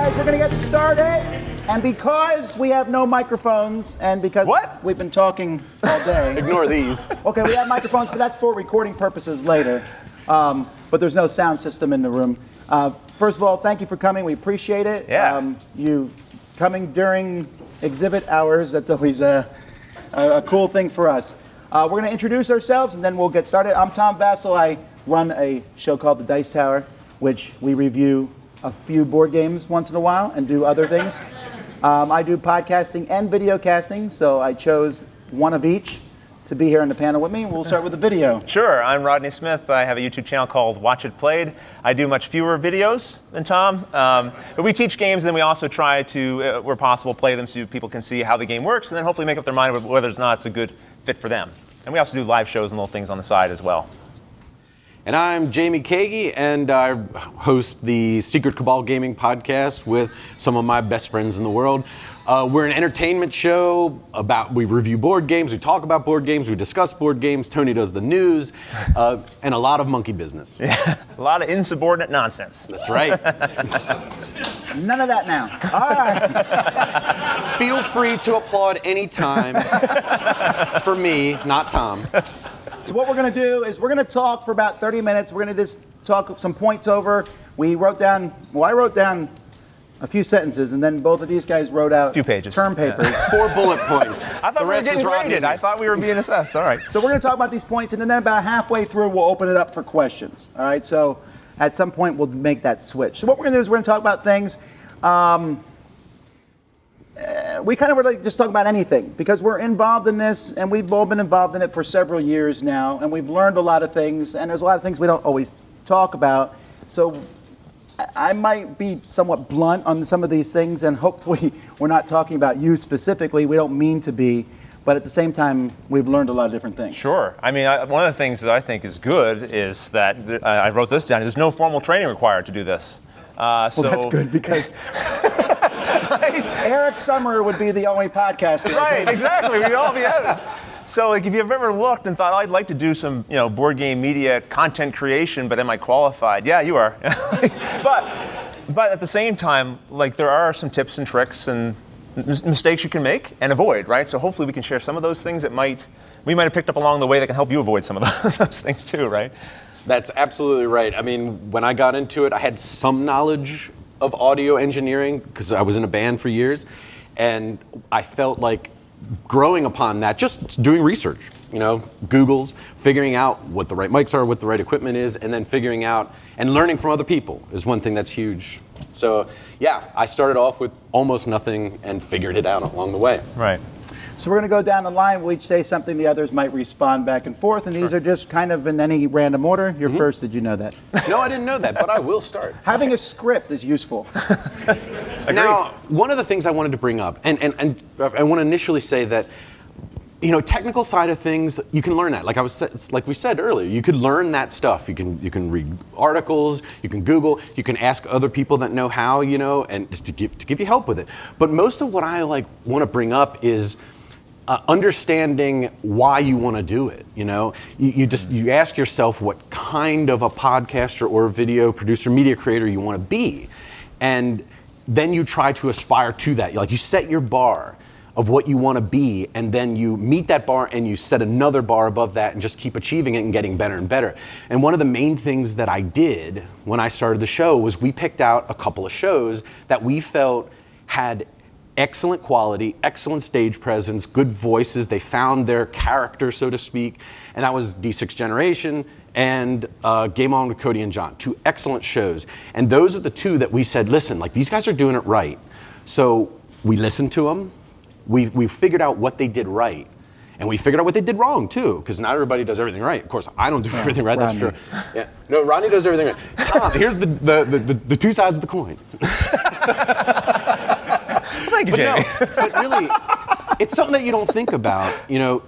guys, we're going to get started. And because we have no microphones and because we've been talking all day. Ignore these. Okay, we have microphones, but that's for recording purposes later. But there's no sound system in the room. First of all, thank you for coming. We appreciate it. Yeah. You coming during exhibit hours, that's always a cool thing for us. We're going to introduce ourselves and then we'll get started. I'm Tom Vasel. I run a show called The Dice Tower, which we review a few board games once in a while and do other things. I do podcasting and video casting, so I chose one of each to be here on the panel with me. We'll start with the video. Sure, I'm Rodney Smith. I have a YouTube channel called Watch It Played. I do much fewer videos than Tom. But we teach games, and then we also try to, where possible, play them so people can see how the game works, and then hopefully make up their mind whether or not it's a good fit for them. And we also do live shows and little things on the side as well. And I'm Jamie Keagy, and I host the Secret Cabal Gaming Podcast with some of my best friends in the world. We're an entertainment show we review board games, we talk about board games, we discuss board games, Tony does the news, and a lot of monkey business. Yeah, a lot of insubordinate nonsense. That's right. None of that now. All right. Feel free to applaud anytime for me, not Tom. So what we're going to do is we're going to talk for about 30 minutes. We're going to just talk some points over. I wrote down a few sentences, and then both of these guys wrote out a few pages. Term papers. Yeah. 4 bullet points. I thought we were getting graded. I thought we were being assessed. All right. So we're going to talk about these points, and then about halfway through, we'll open it up for questions. All right. So at some point, we'll make that switch. So what we're going to do is we're going to talk about things. We kind of really just talk about anything because we're involved in this, and we've all been involved in it for several years now, and we've learned a lot of things, and there's a lot of things we don't always talk about. So I might be somewhat blunt on some of these things, and hopefully we're not talking about you specifically. We don't mean to be, but at the same time, we've learned a lot of different things. Sure. I mean, one of the things that I think is good is that, I wrote this down, there's no formal training required to do this. Well, that's good because right? Eric Summer would be the only podcaster. Right, exactly. We'd all be out. So, like, if you've ever looked and thought, I'd like to do some, board game media content creation, but am I qualified? Yeah, you are. but at the same time, like, there are some tips and tricks and mistakes you can make and avoid, right? So hopefully we can share some of those things that we might have picked up along the way that can help you avoid some of those things too, right? That's absolutely right. I mean, when I got into it, I had some knowledge of audio engineering because I was in a band for years, and I felt like growing upon that, just doing research, Googles, figuring out what the right mics are, what the right equipment is, and then figuring out and learning from other people is one thing that's huge. So yeah, I started off with almost nothing and figured it out along the way. Right. So we're going to go down the line. We'll each say something. The others might respond back and forth. And these are just kind of in any random order. You're first. Did you know that? No, I didn't know that, but I will start. Having a script is useful. Now, one of the things I wanted to bring up, and I want to initially say that, technical side of things, you can learn that. Like we said earlier, you could learn that stuff. You can read articles, you can Google, you can ask other people that know how, and just to give you help with it. But most of what I want to bring up is understanding why you want to do it. You ask yourself what kind of a podcaster or video producer, media creator you want to be, and then you try to aspire to that. You set your bar of what you want to be, and then you meet that bar and you set another bar above that and just keep achieving it and getting better and better. And one of the main things that I did when I started the show was we picked out a couple of shows that we felt had excellent quality, excellent stage presence, good voices. They found their character, so to speak, and that was D6 Generation and Game On with Cody and John, 2 excellent shows. And those are the 2 that we said, listen, these guys are doing it right. So we listened to them. We figured out what they did right, and we figured out what they did wrong too, because not everybody does everything right. Of course, I don't do everything right. Rodney. That's true. Yeah, no, Rodney does everything right. Tom, here's the 2 sides of the coin. Thank you, Jamie. But really, it's something that you don't think about. You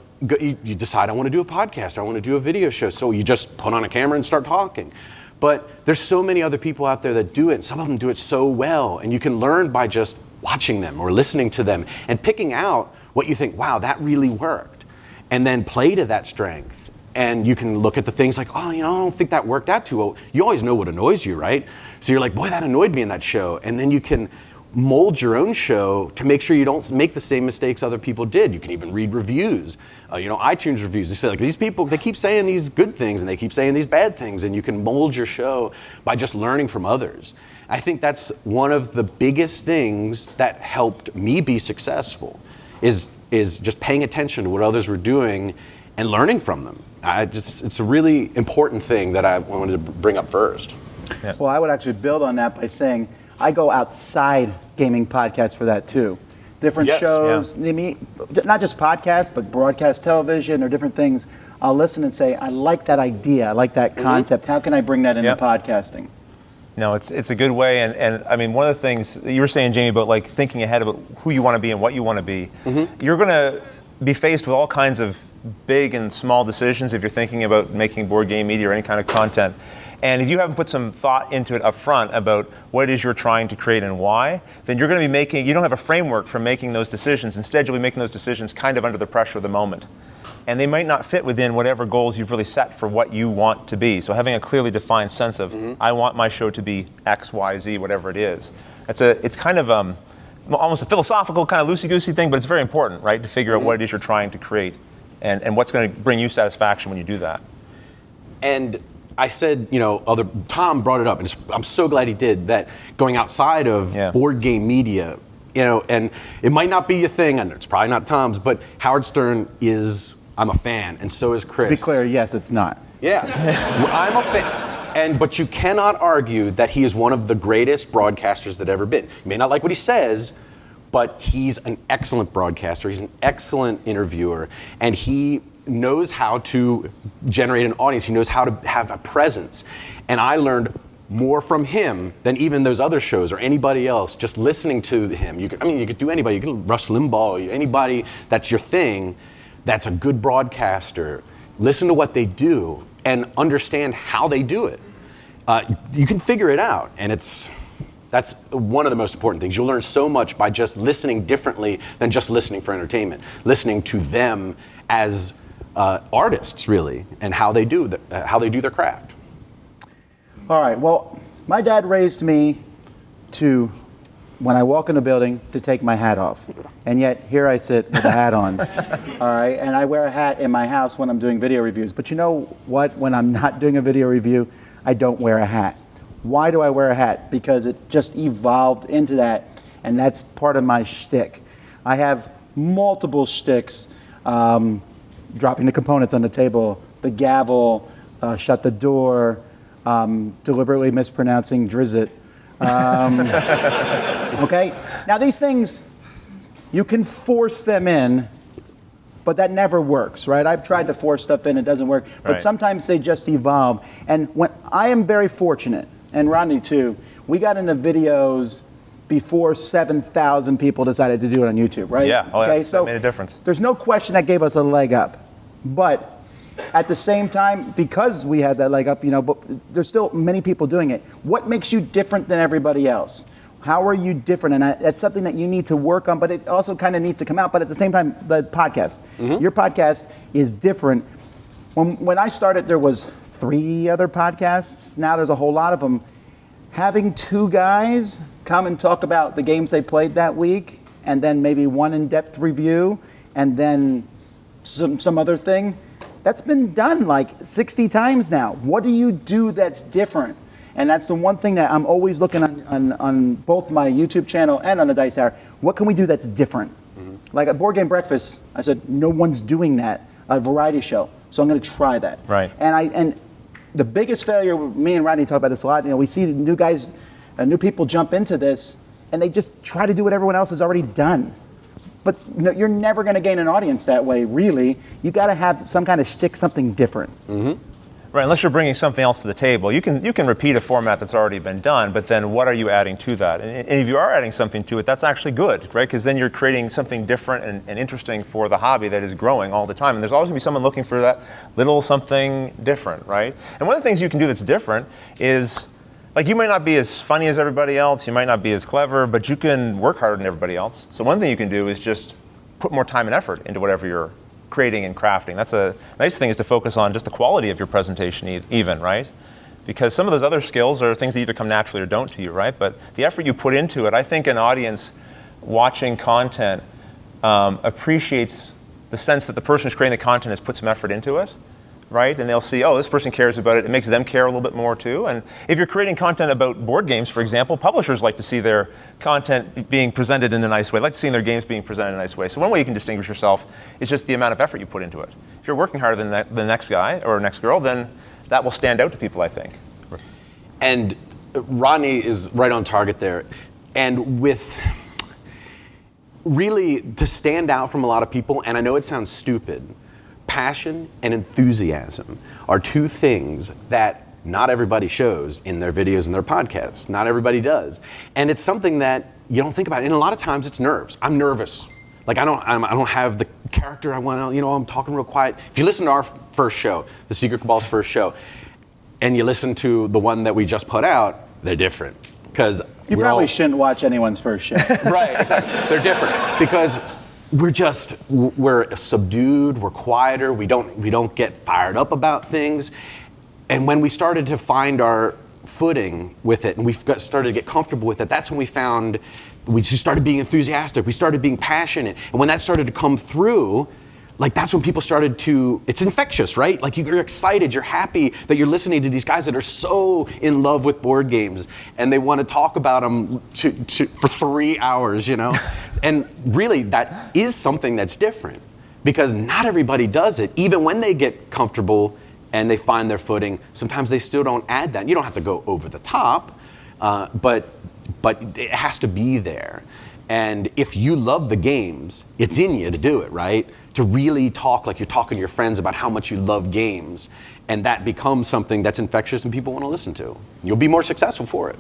decide I want to do a podcast, I want to do a video show, so you just put on a camera and start talking. But there's so many other people out there that do it, and some of them do it so well, and you can learn by just watching them or listening to them and picking out what you think, wow, that really worked, and then play to that strength And you can look at the things like, oh, I don't think that worked out too well. You always know what annoys you, right? So you're like, boy, that annoyed me in that show. And then you can mold your own show to make sure you don't make the same mistakes other people did. You can even read reviews, iTunes reviews. They say like, these people, they keep saying these good things and they keep saying these bad things, and you can mold your show by just learning from others. I think that's one of the biggest things that helped me be successful is just paying attention to what others were doing and learning from them. It's a really important thing that I wanted to bring up first. Yeah. Well, I would actually build on that by saying I go outside gaming podcasts for that too. Different shows, not just podcasts, but broadcast television or different things. I'll listen and say, I like that idea, I like that concept. How can I bring that into podcasting? No, it's a good way, and I mean, one of the things you were saying, Jamie, about like thinking ahead about who you want to be and what you want to be, you're going to be faced with all kinds of big and small decisions if you're thinking about making board game media or any kind of content. And if you haven't put some thought into it up front about what it is you're trying to create and why, then you're going to be you don't have a framework for making those decisions. Instead, you'll be making those decisions kind of under the pressure of the moment. And they might not fit within whatever goals you've really set for what you want to be. So having a clearly defined sense of, I want my show to be X, Y, Z, whatever it is. It's kind of almost a philosophical kind of loosey-goosey thing, but it's very important, right, to figure out what it is you're trying to create and what's going to bring you satisfaction when you do that. And I said, Tom brought it up, and I'm so glad he did, that going outside of board game media, and it might not be your thing, and it's probably not Tom's, but Howard Stern I'm a fan, and so is Chris. To be clear, yes, it's not. Yeah, I'm a fan. But you cannot argue that he is one of the greatest broadcasters that ever been. You may not like what he says, but he's an excellent broadcaster. He's an excellent interviewer, and he knows how to generate an audience. He knows how to have a presence. And I learned more from him than even those other shows or anybody else, just listening to him. You could do anybody. You could Rush Limbaugh, anybody that's your thing, that's a good broadcaster. Listen to what they do and understand how they do it. You can figure it out, and that's one of the most important things. You'll learn so much by just listening differently than just listening for entertainment. Listening to them as artists, really, and how they do their craft. All right. Well, my dad raised me to, when I walk in a building, to take my hat off, and yet here I sit with a hat on. All right, and I wear a hat in my house when I'm doing video reviews. But you know what? When I'm not doing a video review, I don't wear a hat. Why do I wear a hat? Because it just evolved into that, and that's part of my shtick. I have multiple shticks, dropping the components on the table, the gavel, shut the door, deliberately mispronouncing Drizzt. Okay? Now these things, you can force them in, but that never works, right? I've tried to force stuff in, it doesn't work. But sometimes they just evolve. And when I am very fortunate, and Rodney too, we got into videos before 7,000 people decided to do it on YouTube, right? Yeah, that made a difference. There's no question that gave us a leg up. But at the same time, because we had that leg up, but there's still many people doing it. What makes you different than everybody else? How are you different? And that's something that you need to work on, but it also kind of needs to come out. But at the same time, the podcast, your podcast is different. When I started, there was 3 other podcasts. Now there's a whole lot of them. Having 2 guys come and talk about the games they played that week, and then maybe one in-depth review, and then some other thing, that's been done like 60 times now. What do you do that's different? And that's the one thing that I'm always looking on both my YouTube channel and on the Dice Tower. What can we do that's different? Like a Board Game Breakfast, I said, no one's doing that, a variety show. So I'm going to try that. Right. And the biggest failure, me and Rodney talk about this a lot, we see new guys, new people jump into this, and they just try to do what everyone else has already done. But you're never going to gain an audience that way, really. You got to have some kind of shtick, something different. Right, unless you're bringing something else to the table. You can repeat a format that's already been done, but then what are you adding to that? And if you are adding something to it, that's actually good, right? Because then you're creating something different and interesting for the hobby that is growing all the time. And there's always going to be someone looking for that little something different, right? And one of the things you can do that's different is, like, you might not be as funny as everybody else, you might not be as clever, but you can work harder than everybody else. So one thing you can do is just put more time and effort into whatever you're creating and crafting. That's a nice thing, is to focus on just the quality of your presentation even, right? Because some of those other skills are things that either come naturally or don't to you, right? But the effort you put into it, I think an audience watching content appreciates the sense that the person who's creating the content has put some effort into it, right? And they'll see, oh, this person cares about it. It makes them care a little bit more too. And if you're creating content about board games, for example, publishers like to see their content being presented in a nice way, like to see their games being presented in a nice way. So one way you can distinguish yourself is just the amount of effort you put into it. If you're working harder than the next guy or next girl, then that will stand out to people, I think. And Rodney is right on target there. And with really to stand out from a lot of people, and I know it sounds stupid, passion and enthusiasm are two things that not everybody shows in their videos and their podcasts. Not everybody does. And it's something that you don't think about. And a lot of times it's nerves. I'm nervous. Like I don't have the character I want to, I'm talking real quiet. If you listen to our first show, the Secret Cabal's first show, and you listen to the one that we just put out, they're different. Because you probably shouldn't watch anyone's first show. Right, exactly. They're different because we're subdued, we're quieter, we don't get fired up about things. And when we started to find our footing with it and started to get comfortable with it, that's when we just started being enthusiastic, we started being passionate. And when that started to come through, like that's when people started to, it's infectious, right? Like you're excited, you're happy that you're listening to these guys that are so in love with board games and they want to talk about them for 3 hours, And really that is something that's different because not everybody does it. Even when they get comfortable and they find their footing, sometimes they still don't add that. You don't have to go over the top, but it has to be there. And if you love the games, it's in you to do it, right? To really talk like you're talking to your friends about how much you love games. And that becomes something that's infectious and people want to listen to. You'll be more successful for it.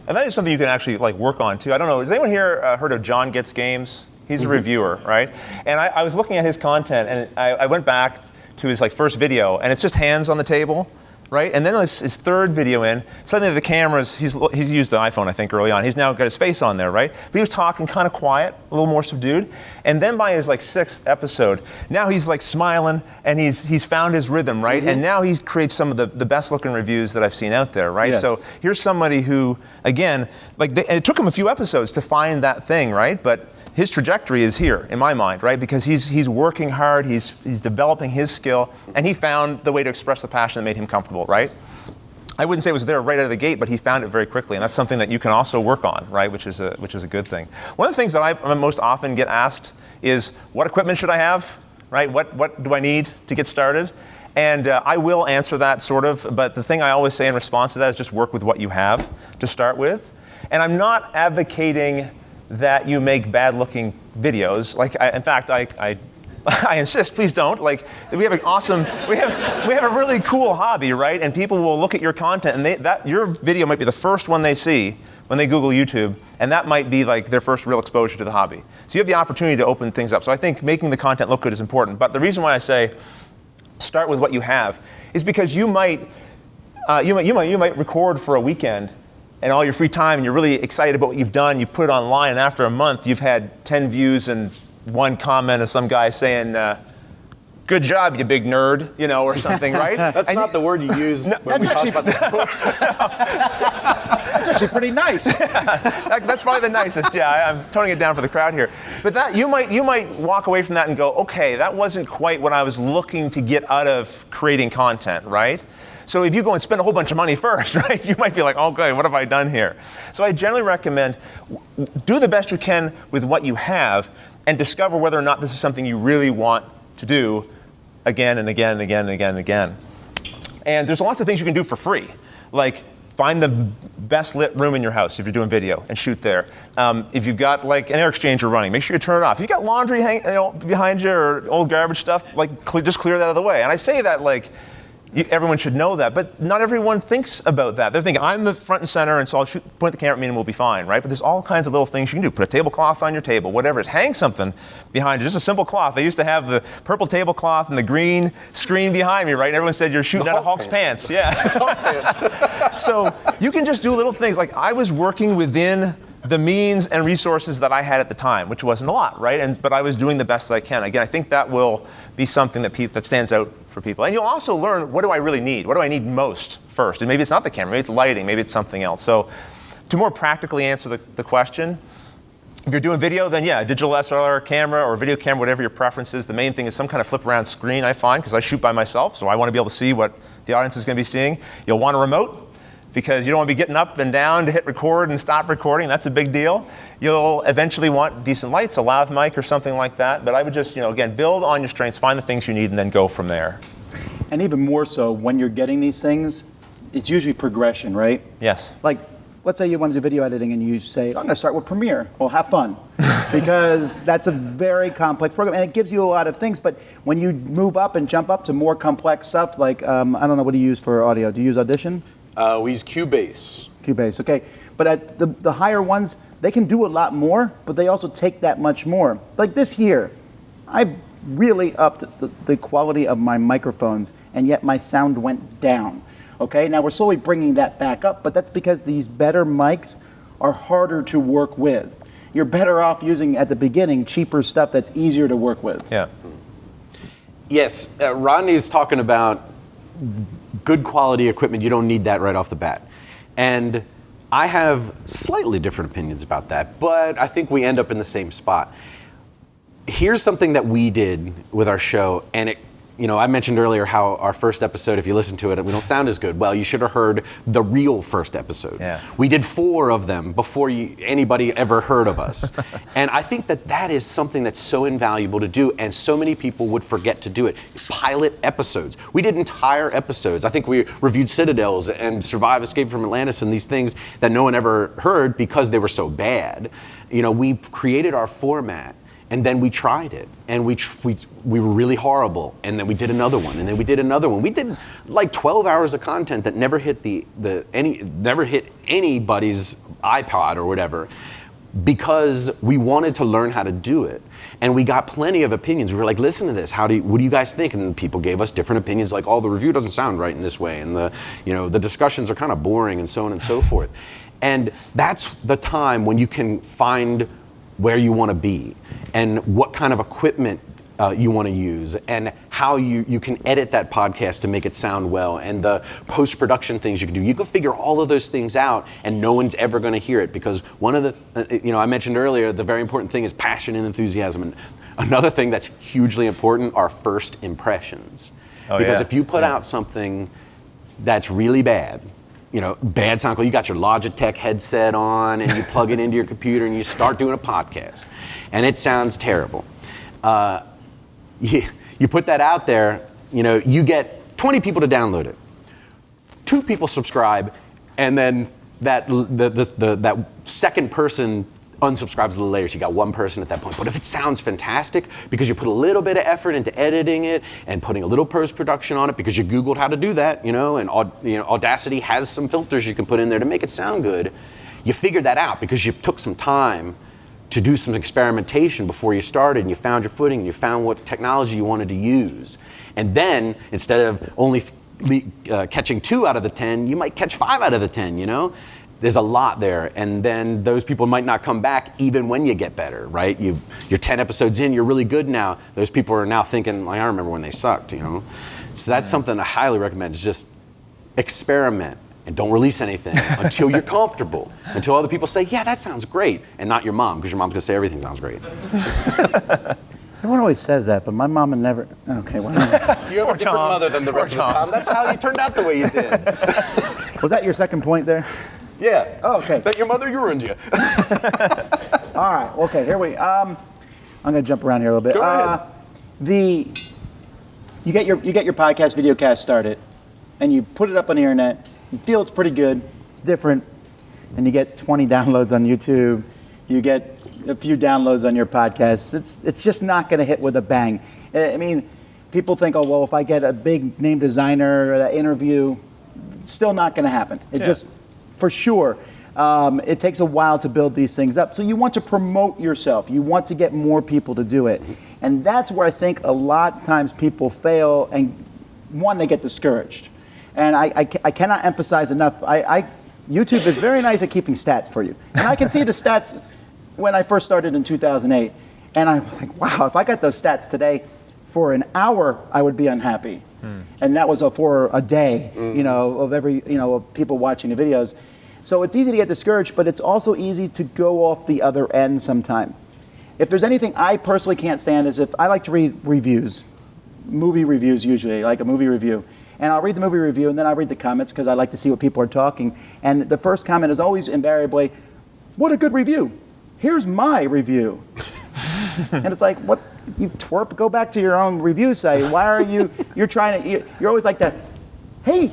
And that is something you can actually work on too. I don't know, has anyone here heard of John Gets Games? He's a reviewer, right? And I was looking at his content and I went back to his first video and it's just hands on the table. Right, and then his third video in, suddenly the cameras, he's used the iPhone, I think, early on. He's now got his face on there, right? But he was talking kind of quiet, a little more subdued. And then by his sixth episode, now he's smiling and he's found his rhythm, right? Mm-hmm. And now he creates some of the best looking reviews that I've seen out there, right? Yes. So here's somebody who, again, and it took him a few episodes to find that thing, right? But his trajectory is here, in my mind, right? Because he's working hard, he's developing his skill, and he found the way to express the passion that made him comfortable, right? I wouldn't say it was there right out of the gate, but he found it very quickly, and that's something that you can also work on, right? Which is a good thing. One of the things that I most often get asked is, what equipment should I have, right? What do I need to get started? And I will answer that sort of, but the thing I always say in response to that is just work with what you have to start with. And I'm not advocating that you make bad-looking videos. In fact, I insist, please don't. We have a really cool hobby, right? And people will look at your content, and your video might be the first one they see when they Google YouTube, and that might be their first real exposure to the hobby. So you have the opportunity to open things up. So I think making the content look good is important. But the reason why I say start with what you have is because you might record for a weekend and all your free time, and you're really excited about what you've done, you put it online, and after a month, you've had 10 views and one comment of some guy saying, good job, you big nerd, or something, right? That's not the word you use when we talk about this book. That's actually pretty nice. That's probably the nicest, yeah. I'm toning it down for the crowd here. But you might walk away from that and go, okay, that wasn't quite what I was looking to get out of creating content, right? So if you go and spend a whole bunch of money first, right, you might be like, okay, what have I done here? So I generally recommend do the best you can with what you have and discover whether or not this is something you really want to do again and again and again and again and again. And there's lots of things you can do for free, like find the best lit room in your house if you're doing video and shoot there. If you've got an air exchanger running, make sure you turn it off. If you've got laundry behind you or old garbage stuff, just clear that out of the way. And I say that everyone should know that, but not everyone thinks about that. They're thinking, I'm the front and center, and so I'll point the camera at me and we'll be fine, right? But there's all kinds of little things you can do. Put a tablecloth on your table, whatever it is. Hang something behind you, just a simple cloth. They used to have the purple tablecloth and the green screen behind me, right? And everyone said you're shooting out of Hulk's pants. Yeah. So you can just do little things. I was working within the means and resources that I had at the time, which wasn't a lot, right? But I was doing the best that I can. Again, I think that will be something that stands out for people. And you'll also learn, what do I really need? What do I need most first? And maybe it's not the camera, maybe it's lighting, maybe it's something else. So to more practically answer the question, if you're doing video, then yeah, a digital SLR camera or video camera, whatever your preference is. The main thing is some kind of flip around screen, I find, because I shoot by myself, so I want to be able to see what the audience is going to be seeing. You'll want a remote, because you don't want to be getting up and down to hit record and stop recording. That's a big deal. You'll eventually want decent lights, a lav mic or something like that. But I would just, again, build on your strengths, find the things you need, and then go from there. And even more so, when you're getting these things, it's usually progression, right? Yes. Like, let's say you want to do video editing and you say, I'm going to start with Premiere. Well, have fun. Because that's a very complex program, and it gives you a lot of things. But when you move up and jump up to more complex stuff, like, I don't know, what do you use for audio? Do you use Audition? We use Cubase. Cubase, okay. But at the higher ones, they can do a lot more, but they also take that much more. Like this here, I really upped the quality of my microphones, and yet my sound went down. Okay, now we're slowly bringing that back up, but that's because these better mics are harder to work with. You're better off using, at the beginning, cheaper stuff that's easier to work with. Yeah. Yes, Rodney's talking about good quality equipment. You don't need that right off the bat. And I have slightly different opinions about that, but I think we end up in the same spot. Here's something that we did with our show, and I mentioned earlier how our first episode, if you listen to it, we don't sound as good. Well, you should have heard the real first episode. Yeah. We did 4 of them before anybody ever heard of us. And I think that is something that's so invaluable to do, and so many people would forget to do it. Pilot episodes. We did entire episodes. I think we reviewed Citadels and Survive, Escape from Atlantis, and these things that no one ever heard because they were so bad. We created our format. And then we tried it, and we were really horrible. And then we did another one, and then we did another one. We did like 12 hours of content that never hit never hit anybody's iPod or whatever, because we wanted to learn how to do it. And we got plenty of opinions. We were like, listen to this. What do you guys think? And people gave us different opinions, like, oh, the review doesn't sound right in this way, and the discussions are kind of boring, and so on and so forth. And that's the time when you can find where you want to be and what kind of equipment you want to use, and how you can edit that podcast to make it sound well, and the post-production things you can do. You can figure all of those things out, and no one's ever going to hear it, because one of the, I mentioned earlier, the very important thing is passion and enthusiasm. And another thing that's hugely important are first impressions. Because if you put out something that's really bad, bad sound quality, you got your Logitech headset on and you plug it into your computer and you start doing a podcast and it sounds terrible. You put that out there, you get 20 people to download it. 2 people subscribe, and then that second person unsubscribes a little later, so you got 1 person at that point. But if it sounds fantastic, because you put a little bit of effort into editing it and putting a little post-production on it, because you Googled how to do that, and Audacity has some filters you can put in there to make it sound good, you figured that out because you took some time to do some experimentation before you started, and you found your footing, and you found what technology you wanted to use. And then, instead of only catching 2 out of the 10, you might catch 5 out of the 10, There's a lot there, and then those people might not come back even when you get better, right? You're 10 episodes in, you're really good now. Those people are now thinking, like, I remember when they sucked, So that's something I highly recommend, is just experiment and don't release anything until you're comfortable, until other people say, yeah, that sounds great, and not your mom, because your mom's gonna say everything sounds great. Everyone always says that, but my mama never. Okay, well. You have a different mother than the rest of us, Tom. That's how you turned out the way you did. Was that your second point there? Yeah. Oh, okay. That your mother ruined you. All right. Okay. Here we. I'm gonna jump around here a little bit. Go ahead. You get your podcast video cast started, and you put it up on the internet. You feel it's pretty good. It's different, and you get 20 downloads on YouTube. You get a few downloads on your podcast. It's just not gonna hit with a bang. I mean, people think, oh well, if I get a big name designer or that interview, it's still not gonna happen. For sure, it takes a while to build these things up. So you want to promote yourself. You want to get more people to do it. And that's where I think a lot of times people fail, and one, they get discouraged. And I cannot emphasize enough. I YouTube is very nice at keeping stats for you. And I can see the stats when I first started in 2008. And I was like, wow, if I got those stats today for an hour, I would be unhappy. And that was for a day, of every, of people watching the videos. So it's easy to get discouraged, but it's also easy to go off the other end sometime. If there's anything I personally can't stand is if I like to read reviews, movie reviews usually, like a movie review. And I'll read the movie review and then I'll read the comments because I like to see what people are talking. And the first comment is always invariably, what a good review. Here's my review. And it's like, what, you twerp, go back to your own review site. Why are you're trying to, you're always like that, hey,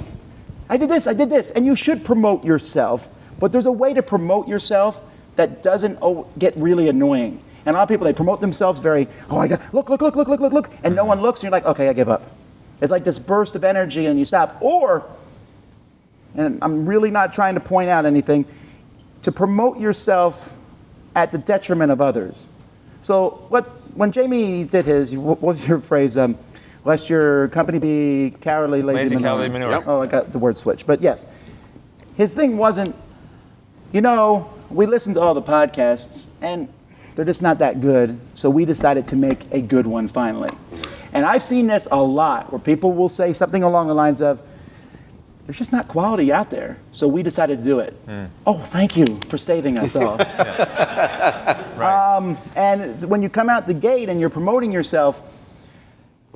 I did this, and you should promote yourself, but there's a way to promote yourself that doesn't get really annoying. And a lot of people, they promote themselves very, oh my God, look, and no one looks, and you're like, okay, I give up. It's like this burst of energy and you stop. Or, and I'm really not trying to point out anything, to promote yourself at the detriment of others. So when Jamie did his, what was your phrase? Lest your company be cowardly, lazy cowardly manure. Yep. Oh, I got the word switch. But yes, his thing wasn't, we listened to all the podcasts and they're just not that good. So we decided to make a good one finally. And I've seen this a lot where people will say something along the lines of, there's just not quality out there. So we decided to do it. Oh, thank you for saving us all. Right. And when you come out the gate and you're promoting yourself,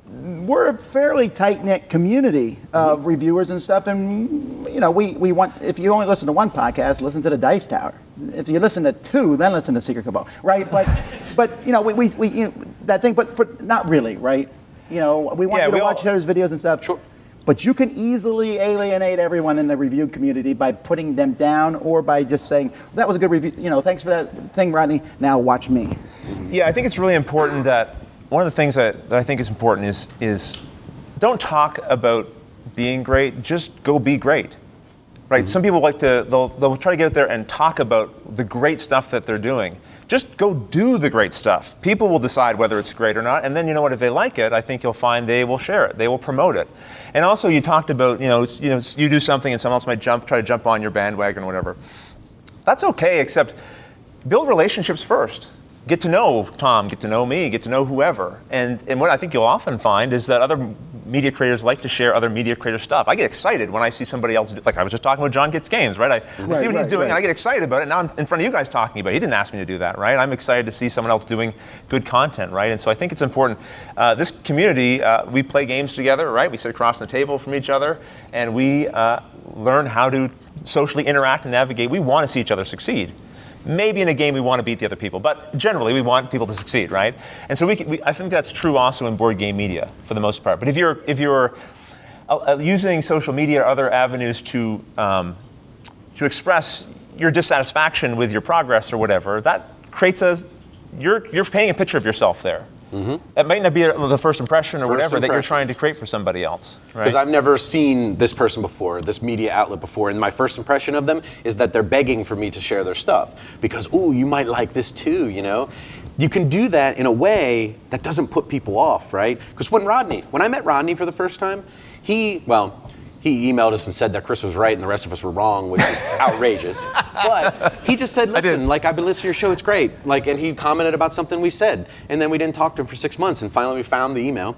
we're a fairly tight-knit community of reviewers and stuff. And, we want, if you only listen to one podcast, listen to the Dice Tower. If you listen to two, then listen to Secret Cabal, right? But we that thing, but not really, right? We want you to watch each other's videos and stuff. Sure. But you can easily alienate everyone in the review community by putting them down or by just saying, that was a good review, thanks for that thing, Rodney, now watch me. Yeah, I think it's really important that one of the things that I think is important is don't talk about being great, just go be great. Right? Some people they'll try to get out there and talk about the great stuff that they're doing. Just go do the great stuff. People will decide whether it's great or not, and then if they like it, I think you'll find they will share it, they will promote it. And also, you talked about you do something and someone else might try to jump on your bandwagon or whatever. That's okay, except build relationships first. Get to know Tom, get to know me, get to know whoever. And what I think you'll often find is that other media creators like to share other media creator stuff. I get excited when I see somebody else, like I was just talking about John Gets Games, right? I see what he's doing and I get excited about it. Now I'm in front of you guys talking about it. He didn't ask me to do that, right? I'm excited to see someone else doing good content, right? And so I think it's important. This community, we play games together, right? We sit across the table from each other and we learn how to socially interact and navigate. We want to see each other succeed. Maybe in a game we want to beat the other people, but generally we want people to succeed, right? And so I think that's true also in board game media for the most part. But if you're using social media or other avenues to express your dissatisfaction with your progress or whatever, that creates you're painting a picture of yourself there. That might not be the first impression or whatever that you're trying to create for somebody else. Because I've never seen this person before, this media outlet before, and my first impression of them is that they're begging for me to share their stuff. Because, you might like this too, You can do that in a way that doesn't put people off, right? Because when I met Rodney for the first time, he emailed us and said that Chris was right and the rest of us were wrong, which is outrageous. But he just said, listen, I've been listening to your show, it's great. And he commented about something we said. And then we didn't talk to him for 6 months, and finally we found the email.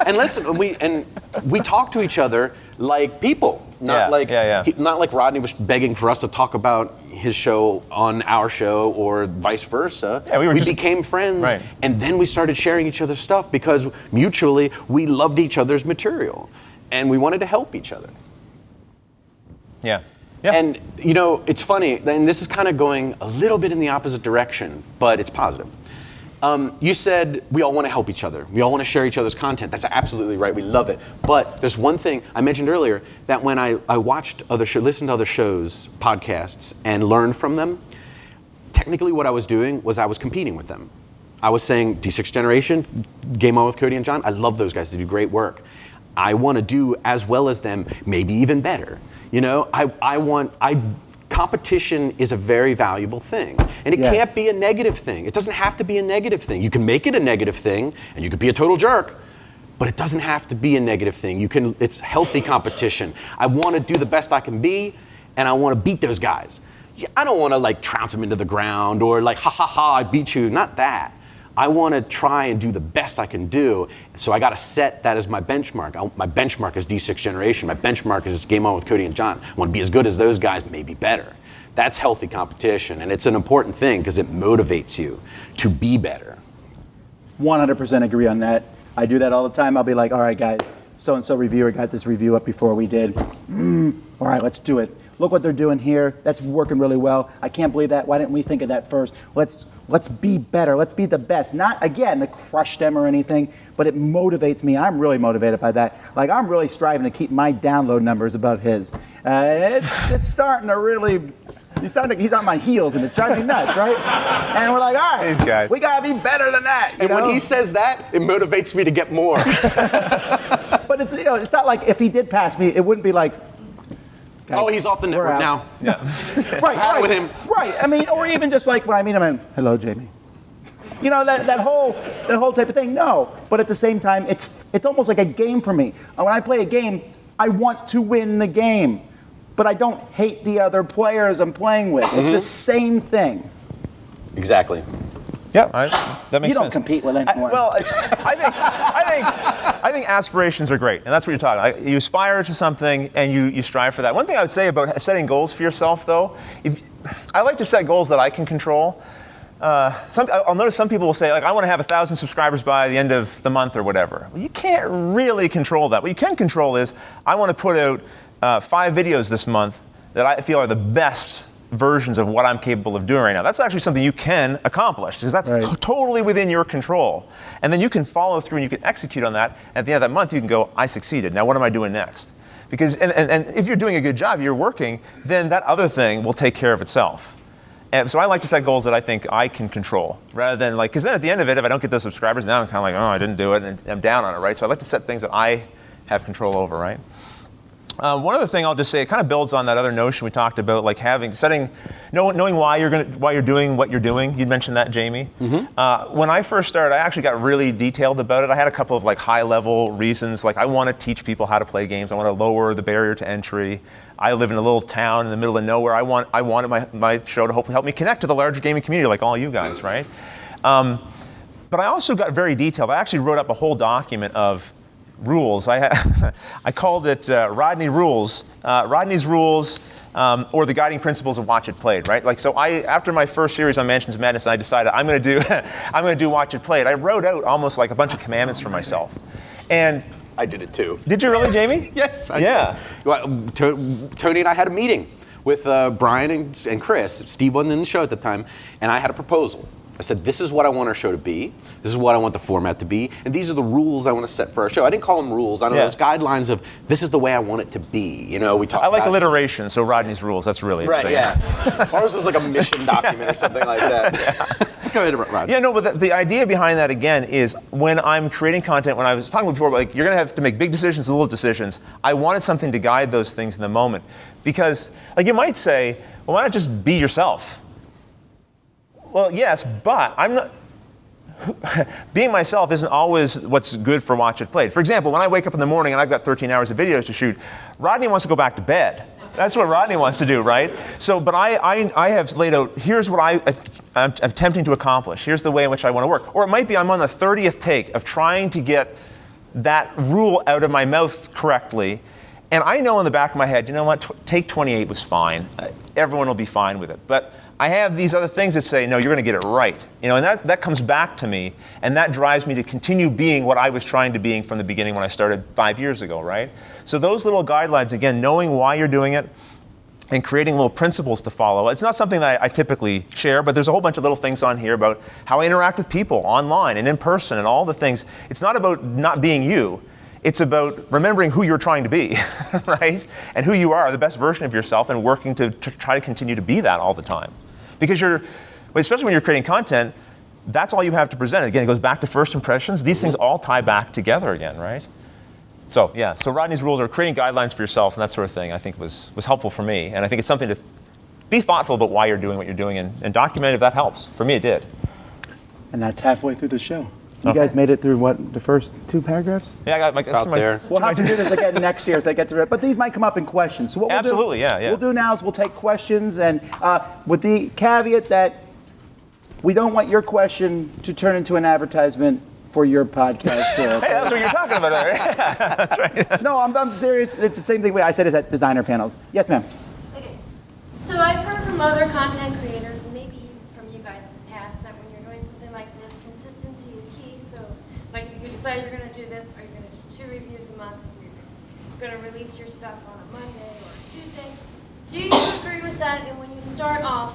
And listen, we talk to each other like people. Not like Rodney was begging for us to talk about his show on our show or vice versa. Yeah, we became friends, right. And then we started sharing each other's stuff because mutually we loved each other's material. And we wanted to help each other. Yeah. And, it's funny, and this is kind of going a little bit in the opposite direction, but it's positive. You said we all want to help each other. We all want to share each other's content. That's absolutely right. We love it. But there's one thing I mentioned earlier, that when I watched listened to other shows, podcasts, and learned from them, technically what I was doing was I was competing with them. I was saying, D6 Generation, Game On with Cody and John, I love those guys. They do great work. I want to do as well as them, maybe even better. Competition is a very valuable thing. And it can't be a negative thing. It doesn't have to be a negative thing. You can make it a negative thing, and you could be a total jerk, but it doesn't have to be a negative thing. It's healthy competition. I want to do the best I can be, and I want to beat those guys. I don't want to like trounce them into the ground or like, ha ha ha, I beat you. Not that. I want to try and do the best I can do. So I got to set that as my benchmark. My benchmark is D6 Generation. My benchmark is Game On with Cody and John. I want to be as good as those guys, maybe better. That's healthy competition, and it's an important thing because it motivates you to be better. 100% agree on that. I do that all the time. I'll be like, all right, guys, so-and-so reviewer got this review up before we did. All right, let's do it. Look what they're doing here. That's working really well. I can't believe that. Why didn't we think of that first? Let's be better. Let's be the best. Not, again, to crush them or anything, but it motivates me. I'm really motivated by that. Like, I'm really striving to keep my download numbers above his. It's starting to really... He's on my heels, and it's driving me nuts, right? And we're like, all right, These guys. we got to be better than that. And when he says that, it motivates me to get more. But it's, it's not like if he did pass me, it wouldn't be like, guys, Oh, he's off the network now. Yeah. right, with him. Right. I mean, or even just like when I meet him, I'm, hello, Jamie. That whole type of thing. No, but at the same time, it's almost like a game for me. When I play a game, I want to win the game, but I don't hate the other players I'm playing with. It's the same thing. Exactly. Yeah, that makes sense. You don't compete with anyone. I think aspirations are great, and that's what you're talking about. You aspire to something, and you strive for that. One thing I would say about setting goals for yourself, though, I like to set goals that I can control. I'll notice some people will say, like, I want to have 1,000 subscribers by the end of the month or whatever. Well, you can't really control that. What you can control is, I want to put out 5 videos this month that I feel are the best versions of what I'm capable of doing right now. That's actually something you can accomplish, because that's totally within your control. And then you can follow through and you can execute on that. At the end of that month, you can go, I succeeded. Now what am I doing next? Because, and if you're doing a good job, you're working, then that other thing will take care of itself. And so I like to set goals that I think I can control, rather than like, because then at the end of it, if I don't get those subscribers, now I'm kind of like, oh, I didn't do it, and I'm down on it, right? So I like to set things that I have control over, right? One other thing I'll just say, it kind of builds on that other notion we talked about, like knowing why you're doing what you're doing. You mentioned that, Jamie. Mm-hmm. When I first started, I actually got really detailed about it. I had a couple of like high-level reasons, like I want to teach people how to play games. I want to lower the barrier to entry. I live in a little town in the middle of nowhere. I wanted my show to hopefully help me connect to the larger gaming community, like all you guys, right? But I also got very detailed. I actually wrote up a whole document of rules. I called it Rodney Rules. Rodney's Rules, or the guiding principles of Watch It Played, right? Like, so after my first series on Mansions of Madness, I decided I'm going to do Watch It Played. I wrote out almost like a bunch of commandments for myself. And I did it too. Did you really, Jamie? Yes, I did. Well, Tony and I had a meeting with Brian and Chris. Steve wasn't in the show at the time, and I had a proposal. I said, this is what I want our show to be. This is what I want the format to be. And these are the rules I want to set for our show. I didn't call them rules. I don't know, those guidelines of this is the way I want it to be. You know, we talk. I like alliteration, so Rodney's Rules. That's really right. Yeah. Ours was like a mission document or something like that. Go ahead, Rodney. Yeah, no, but the idea behind that again is when I'm creating content. When I was talking before, like you're going to have to make big decisions, little decisions. I wanted something to guide those things in the moment, because like you might say, well, why not just be yourself? Well, yes, but I'm not. Being myself isn't always what's good for Watch It Played. For example, when I wake up in the morning and I've got 13 hours of videos to shoot, Rodney wants to go back to bed. That's what Rodney wants to do, right? So, but I have laid out, here's what I'm attempting to accomplish. Here's the way in which I want to work. Or it might be I'm on the 30th take of trying to get that rule out of my mouth correctly. And I know in the back of my head, you know what, take 28 was fine. Everyone will be fine with it. But I have these other things that say, no, you're going to get it right. You know, and that comes back to me, and that drives me to continue being what I was trying to be from the beginning when I started 5 years ago, right? So those little guidelines, again, knowing why you're doing it and creating little principles to follow. It's not something that I typically share, but there's a whole bunch of little things on here about how I interact with people online and in person and all the things. It's not about not being you. It's about remembering who you're trying to be, right? And who you are, the best version of yourself, and working to try to continue to be that all the time. Because especially when you're creating content, that's all you have to present. Again, it goes back to first impressions. These things all tie back together again, right? So yeah, so Rodney's Rules are creating guidelines for yourself and that sort of thing, I think was helpful for me. And I think it's something to be thoughtful about why you're doing what you're doing and document if that helps. For me, it did. And that's halfway through the show. You guys made it through what, the first 2 paragraphs? Yeah, I got my About there. We'll have to do this again next year if they get through it. But these might come up in questions. So what Absolutely, yeah. we'll do now is we'll take questions, and with the caveat that we don't want your question to turn into an advertisement for your podcast. Hey, that's what you're talking about there. Yeah, that's right. No, I'm serious. It's the same thing I said it at designer panels. Yes, ma'am. Okay. So I've heard from other content creators, and maybe even from you guys in the past, that when you're doing something like this, consistency is key. So, like, you decide you're going to do this, or you're going to do 2 reviews a month, or you're going to release your stuff on a Monday or a Tuesday. Do you agree with that? And when you start off,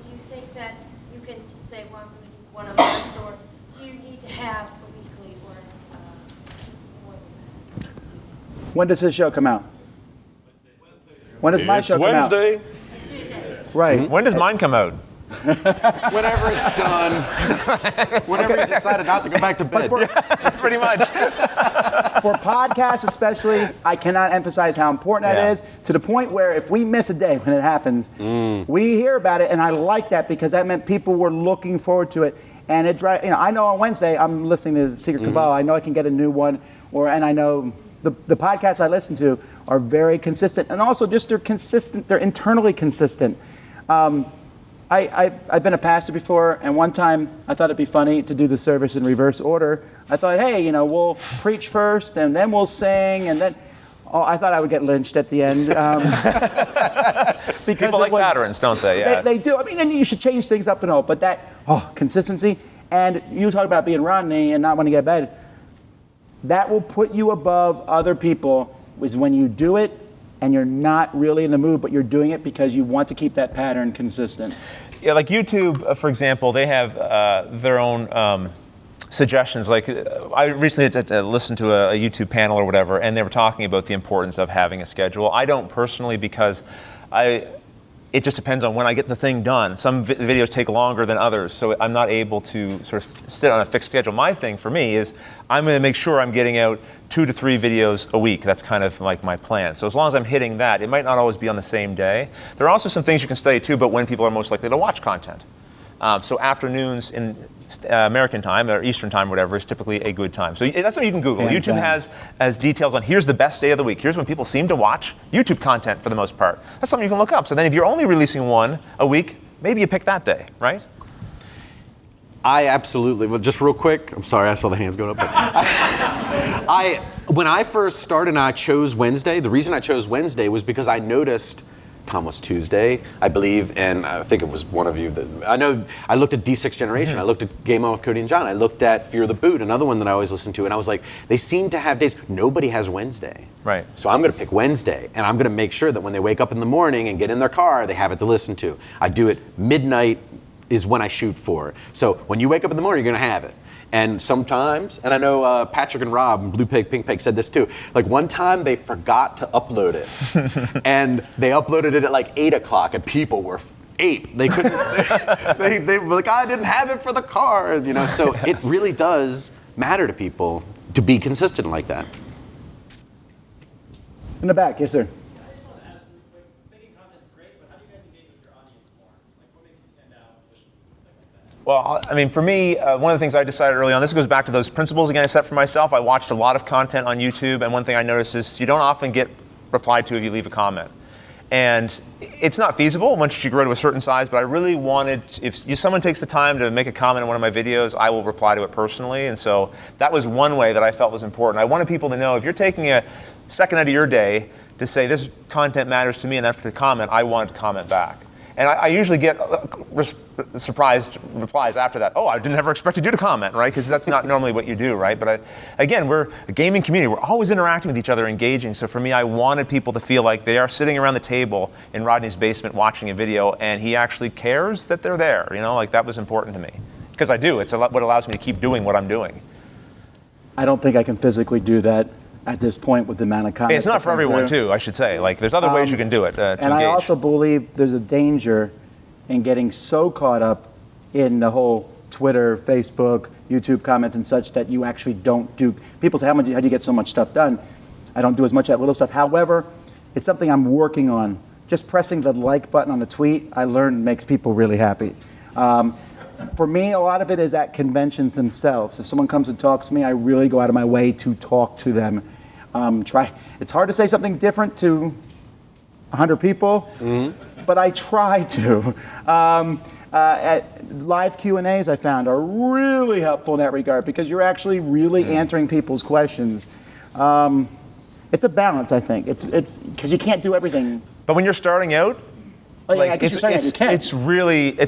do you think that you can just say, well, I'm going to do 1 a month, or do you need to have a weekly or more than that? When does his show come out? When does my show come out? Wednesday. Right. When does mine come out? Whenever it's done. Whenever you decided not to go back to bed. Pretty much. For podcasts especially, I cannot emphasize how important that is, to the point where if we miss a day when it happens, we hear about it, and I like that because that meant people were looking forward to it. And I know on Wednesday I'm listening to Secret Cabal. I know I can get a new one, and I know the podcasts I listen to are very consistent, and also just they're consistent. They're internally consistent. I've been a pastor before, and one time I thought it'd be funny to do the service in reverse order. I thought, hey, we'll preach first, and then we'll sing, and then I thought I would get lynched at the end. Because People like patterns, don't they? Yeah. They do. And you should change things up and all, but that consistency. And you talk about being Rodney and not wanting to get bed. That will put you above other people. Is when you do it and you're not really in the mood, but you're doing it because you want to keep that pattern consistent. Yeah, like YouTube, for example, they have their own suggestions. Like I recently listened to a YouTube panel or whatever, and they were talking about the importance of having a schedule. I don't personally, because it just depends on when I get the thing done. Some videos take longer than others, so I'm not able to sort of sit on a fixed schedule. My thing for me is I'm going to make sure I'm getting out 2 to 3 videos a week. That's kind of like my plan. So as long as I'm hitting that, it might not always be on the same day. There are also some things you can study too, but when people are most likely to watch content. So afternoons in American time or Eastern time, whatever, is typically a good time. So that's something you can Google. YouTube has details on here's the best day of the week. Here's when people seem to watch YouTube content for the most part. That's something you can look up. So then if you're only releasing 1 a week, maybe you pick that day, right? I absolutely, well, just real quick, I'm sorry, I saw the hands going up. But when I first started and I chose Wednesday, the reason I chose Wednesday was because I noticed Tom was Tuesday, I believe, and I think it was one of you that I know. I looked at D6 Generation, I looked at Game On with Cody and John, I looked at Fear the Boot, another one that I always listen to, and I was like, they seem to have days. Nobody has Wednesday. Right. So I'm going to pick Wednesday, and I'm going to make sure that when they wake up in the morning and get in their car, they have it to listen to. I do it midnight is when I shoot for. So when you wake up in the morning, you're going to have it. And sometimes, and I know Patrick and Rob, Blue Pig, Pink Pig said this too, like one time they forgot to upload it. And they uploaded it at like 8 o'clock and people were ape. They couldn't, they were like, I didn't have it for the car, So it really does matter to people to be consistent like that. In the back, yes, sir. Well, I mean, for me, one of the things I decided early on, this goes back to those principles again I set for myself. I watched a lot of content on YouTube, and one thing I noticed is you don't often get replied to if you leave a comment. And it's not feasible once you grow to a certain size, but I really wanted, if someone takes the time to make a comment on one of my videos, I will reply to it personally. And so that was one way that I felt was important. I wanted people to know if you're taking a second out of your day to say this content matters to me and that's the comment, I want to comment back. And I usually get surprised replies after that. Oh, I didn't ever expect you to comment, right? Because that's not normally what you do, right? But again, we're a gaming community. We're always interacting with each other, engaging. So for me, I wanted people to feel like they are sitting around the table in Rodney's basement watching a video, and he actually cares that they're there. Like that was important to me. Because I do. It's what allows me to keep doing what I'm doing. I don't think I can physically do that at this point with the amount of comments. It's not for everyone, too, I should say. Like, there's other ways you can do it to and engage. I also believe there's a danger in getting so caught up in the whole Twitter, Facebook, YouTube comments and such that you actually don't do. People say, how do you get so much stuff done? I don't do as much of that little stuff. However, it's something I'm working on. Just pressing the like button on a tweet, I learned makes people really happy. For me, a lot of it is at conventions themselves. If someone comes and talks to me, I really go out of my way to talk to them. It's hard to say something different to 100 people, but I try to. At live Q&As I found are really helpful in that regard because you're actually really answering people's questions. It's a balance, I think. It's because you can't do everything. But when you're starting out, it's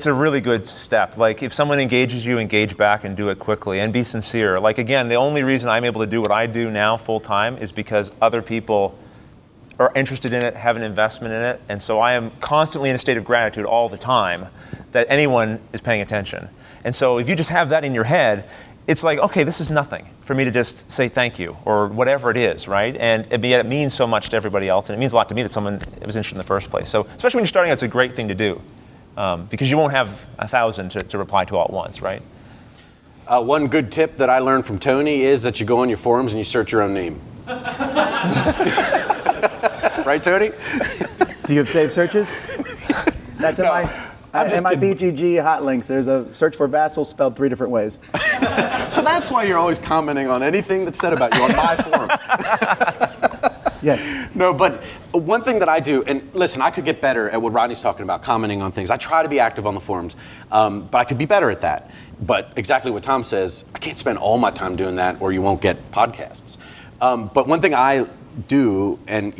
a really good step. Like if someone engages you, engage back and do it quickly and be sincere. Like again, the only reason I'm able to do what I do now full time is because other people are interested in it, have an investment in it, and so I am constantly in a state of gratitude all the time that anyone is paying attention. And so if you just have that in your head, it's like, okay, this is nothing for me to just say thank you or whatever it is, right? And it means so much to everybody else, and it means a lot to me that someone was interested in the first place. So especially when you're starting out, it's a great thing to do because you won't have 1,000 to reply to all at once, right? One good tip that I learned from Tony is that you go on your forums and you search your own name. Right, Tony? Do you have saved searches? That's in my BGG hot links. There's a search for Vasel spelled 3 different ways. So that's why you're always commenting on anything that's said about you on my forum. Yes. No, but one thing that I do, and listen, I could get better at what Rodney's talking about, commenting on things. I try to be active on the forums, but I could be better at that. But exactly what Tom says, I can't spend all my time doing that or you won't get podcasts. But one thing I do, and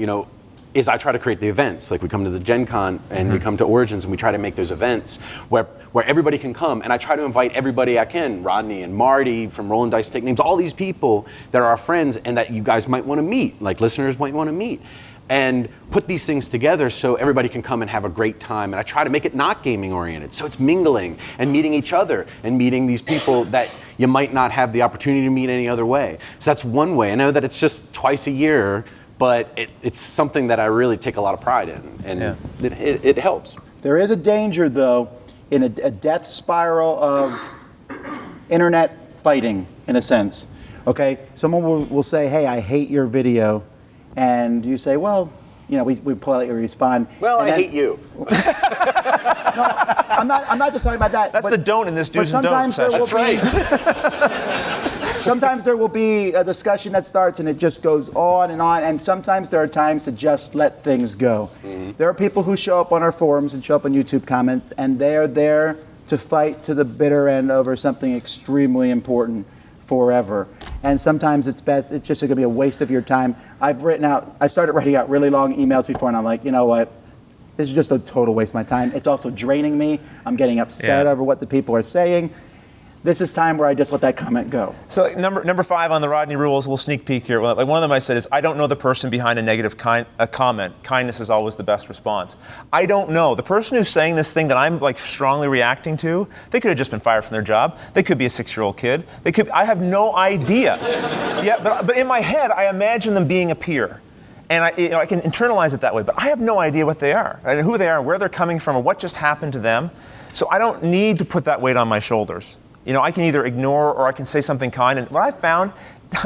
is I try to create the events. Like we come to the Gen Con and we come to Origins and we try to make those events where everybody can come. And I try to invite everybody I can, Rodney and Marty from Rolling Dice Take Names, all these people that are our friends and that you guys might want to meet, like listeners might want to meet. And put these things together so everybody can come and have a great time. And I try to make it not gaming oriented. So it's mingling and meeting each other and meeting these people that you might not have the opportunity to meet any other way. So that's one way. I know that it's just twice a year, but it's something that I really take a lot of pride in, and it helps. There is a danger, though, in a death spiral of internet fighting, in a sense. Okay, someone will say, "Hey, I hate your video," and you say, "Well, we politely respond." Well, I hate you. No, I'm not just talking about that. That's the don't in this do's and don'ts session. That's right. Sometimes there will be a discussion that starts and it just goes on, and sometimes there are times to just let things go. Mm-hmm. There are people who show up on our forums and show up on YouTube comments, and they are there to fight to the bitter end over something extremely important forever. And sometimes it's just going to be a waste of your time. I started writing out really long emails before, and I'm like, you know what? This is just a total waste of my time. It's also draining me. I'm getting upset over what the people are saying. This is time where I just let that comment go. So number 5 on the Rodney rules, a little sneak peek here. Like one of them I said is, I don't know the person behind a negative comment. Kindness is always the best response. I don't know. The person who's saying this thing that I'm like strongly reacting to, they could have just been fired from their job. They could be a 6-year-old kid. I have no idea. But in my head, I imagine them being a peer. And I can internalize it that way, but I have no idea what they are, and who they are, where they're coming from, or what just happened to them. So I don't need to put that weight on my shoulders. I can either ignore or I can say something kind. And what I've found,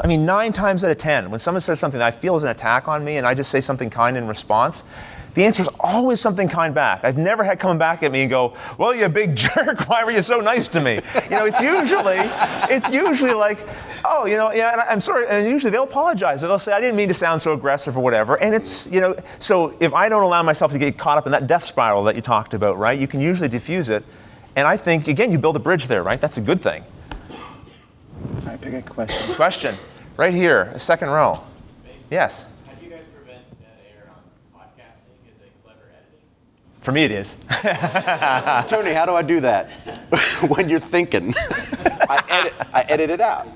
9 times out of 10, when someone says something that I feel is an attack on me and I just say something kind in response, the answer is always something kind back. I've never had coming back at me and go, "Well, you big jerk, why were you so nice to me?" It's usually like, "Oh, and I'm sorry." And usually they'll apologize. They'll say, "I didn't mean to sound so aggressive," or whatever. And it's, so if I don't allow myself to get caught up in that death spiral that you talked about, right, you can usually diffuse it. And I think, again, you build a bridge there, right? That's a good thing. All right, pick a question. Question, right here, second row. Yes? How do you guys prevent dead air on podcasting? Is it clever editing? For me, it is. Tony, how do I do that? When you're thinking, I edit it out.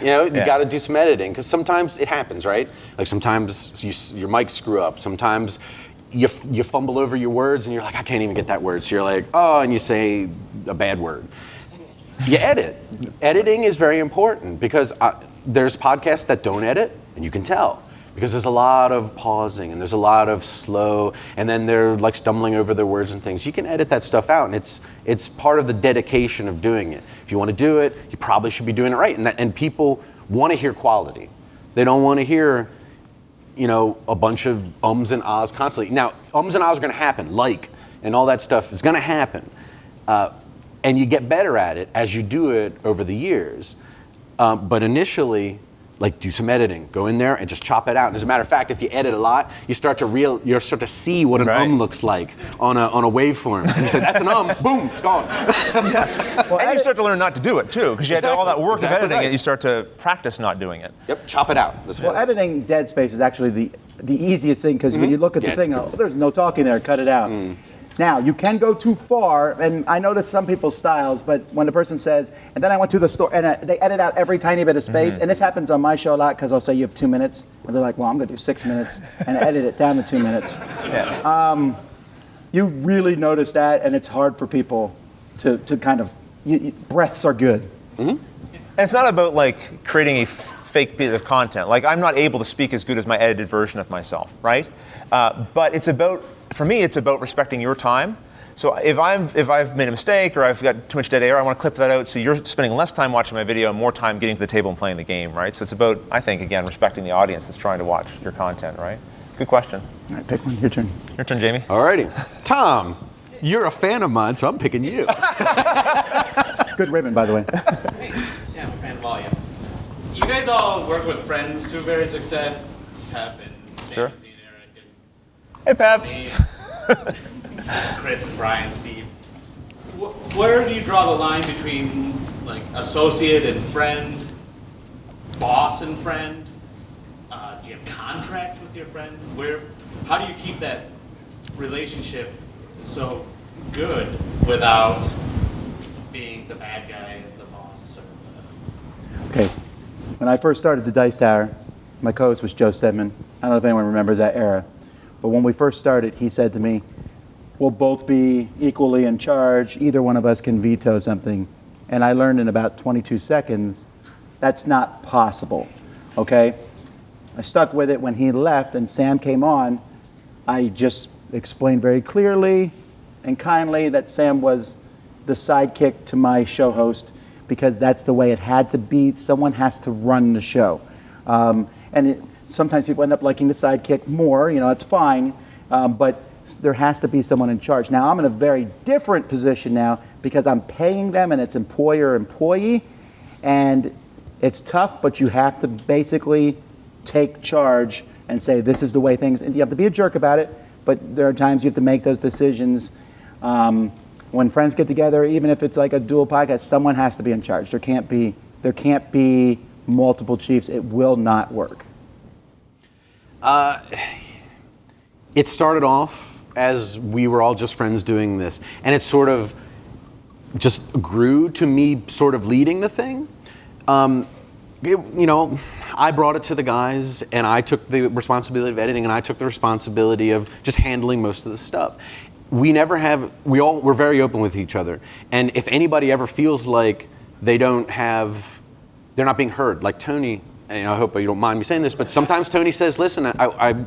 You got to do some editing, because sometimes it happens, right? Like sometimes your mic screw up. Sometimes you fumble over your words and you're like, I can't even get that word. So you're like, oh, and you say a bad word. You edit. Editing is very important because there's podcasts that don't edit, and you can tell because there's a lot of pausing and there's a lot of slow, and then they're like stumbling over their words and things. You can edit that stuff out, and it's part of the dedication of doing it. If you want to do it, you probably should be doing it right. And people want to hear quality. They don't want to hear a bunch of ums and ahs constantly. Now, ums and ahs are going to happen, and all that stuff is going to happen. and you get better at it as you do it over the years. But initially, like, do some editing. Go in there and just chop it out. And as a matter of fact, if you edit a lot, you start to see what an looks like on a waveform. And you say, that's an boom, it's gone. Well, and you start to learn not to do it too, because you had all that work of editing it, you start to practice not doing it. Yep, chop it out. Well, editing dead space is actually the easiest thing, because when you look at the thing, there's no talking there, cut it out. Now, you can go too far, and I notice some people's styles, but when the person says, and then I went to the store, and they edit out every tiny bit of space, and this happens on my show a lot, because I'll say you have 2 minutes, and they're like, well, I'm going to do 6 minutes, and I edit it down to 2 minutes. Yeah. You really notice that, and it's hard for people to kind of, breaths are good. And it's not about like creating a fake bit of content. Like, I'm not able to speak as good as my edited version of myself, right? But it's about, for me, it's about respecting your time. So if I've made a mistake or I've got too much dead air, I want to clip that out so you're spending less time watching my video and more time getting to the table and playing the game, right? So it's about, I think, again, respecting the audience that's trying to watch your content, right? Good question. All right, pick one. Your turn. Your turn, Jamie. Alrighty. Tom, you're a fan of mine, so I'm picking you. Good ribbon, by the way. Yeah, I'm a fan of all of you. You guys all work with friends to a various extent. Pep and Sam Sure. and Zena, Eric and Hey, Pep. me, Chris and Brian, Steve. Where do you draw the line between like associate and friend, boss and friend? Do you have contracts with your friend? How do you keep that relationship so good without being the bad guy, the boss, or whatever? Okay. When I first started the Dice Tower, my co-host was Joe Stedman. I don't know if anyone remembers that era. But when we first started, he said to me, we'll both be equally in charge. Either one of us can veto something. And I learned in about 22 seconds, that's not possible, okay? I stuck with it. When he left and Sam came on, I just explained very clearly and kindly that Sam was the sidekick to my show host, because that's the way it had to be. Someone has to run the show. Sometimes people end up liking the sidekick more, that's fine, but there has to be someone in charge. Now, I'm in a very different position now because I'm paying them and it's employer-employee, and it's tough, but you have to basically take charge and say, this is the way things, and you have to be a jerk about it, but there are times you have to make those decisions. When friends get together, even if it's like a dual podcast, someone has to be in charge. There can't be multiple chiefs. It will not work. It started off as we were all just friends doing this, and it sort of just grew to me sort of leading the thing. I brought it to the guys, and I took the responsibility of editing, and I took the responsibility of just handling most of the stuff. We're very open with each other, and if anybody ever feels like they're not being heard, like Tony, and I hope you don't mind me saying this, but sometimes Tony says, listen, I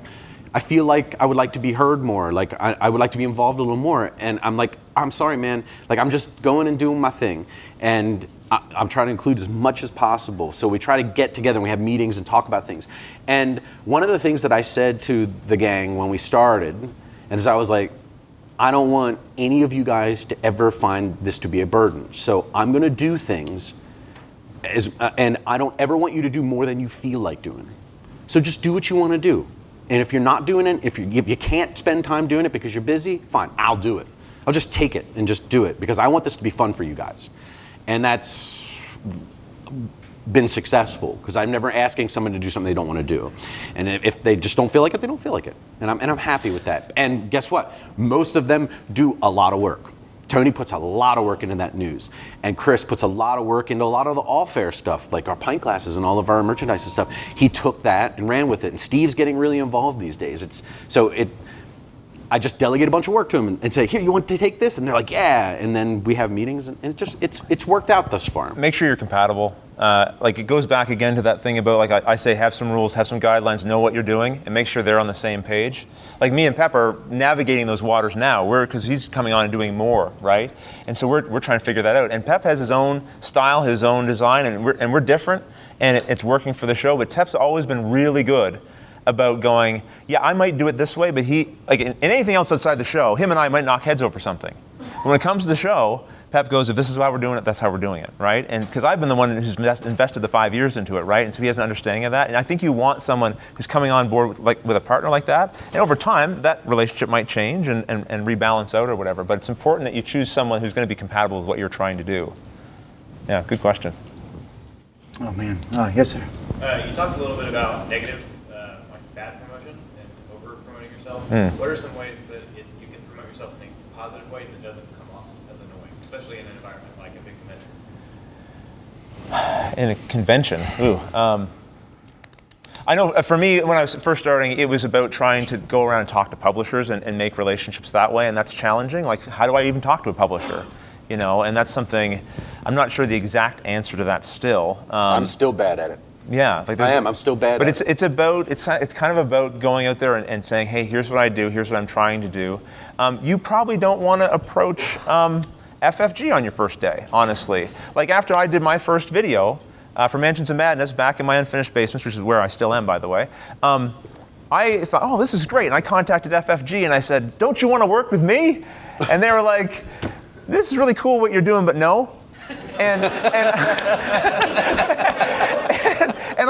feel like I would like to be heard more, like I would like to be involved a little more, and I'm like, I'm sorry, man, like I'm just going and doing my thing, and I'm trying to include as much as possible. So we try to get together and we have meetings and talk about things. And one of the things that I said to the gang when we started, and as I was like, I don't want any of you guys to ever find this to be a burden. So I'm going to do things, and I don't ever want you to do more than you feel like doing. So just do what you want to do. And if you're not doing it, if you can't spend time doing it because you're busy, fine, I'll do it. I'll just take it and just do it because I want this to be fun for you guys. And that's been successful because I'm never asking someone to do something they don't want to do. And if they just don't feel like it, they don't feel like it. And I'm happy with that. And guess what? Most of them do a lot of work. Tony puts a lot of work into that news. And Chris puts a lot of work into a lot of the all-fair stuff, like our pint glasses and all of our merchandise and stuff. He took that and ran with it. And Steve's getting really involved these days. I just delegate a bunch of work to them and say, here, you want to take this? And they're like, yeah. And then we have meetings, and it's worked out thus far. Make sure you're compatible. It goes back again to that thing about, like I say, have some rules, have some guidelines, know what you're doing, and make sure they're on the same page. Like me and Pep are navigating those waters now, because he's coming on and doing more, right? And so we're trying to figure that out. And Pep has his own style, his own design, and we're different, and it's working for the show. But Pep's always been really good about going, yeah, I might do it this way, but in anything else outside the show, him and I might knock heads over something. When it comes to the show, Pep goes, if this is how we're doing it, that's how we're doing it, right? And because I've been the one who's invested the 5 years into it, right? And so he has an understanding of that. And I think you want someone who's coming on board with a partner like that. And over time, that relationship might change and rebalance out or whatever. But it's important that you choose someone who's going to be compatible with what you're trying to do. Yeah, good question. Oh, man. Yes, sir. You talked a little bit about negative, like bad promotion and over promoting yourself. What are some ways that you can promote yourself in a positive way that doesn't come off as annoying, especially in an environment like a big convention? In a convention, I know for me, when I was first starting, it was about trying to go around and talk to publishers and make relationships that way, and that's challenging. Like, how do I even talk to a publisher? You know, and that's something, I'm not sure the exact answer to that still. I'm still bad at it. Yeah, like I'm still bad. But it's kind of about going out there and saying, hey, here's what I do, here's what I'm trying to do. You probably don't want to approach FFG on your first day, honestly. Like after I did my first video for Mansions of Madness back in my unfinished basements, which is where I still am, by the way. I thought, oh, this is great, and I contacted FFG and I said, don't you want to work with me? And they were like, this is really cool what you're doing, but no. And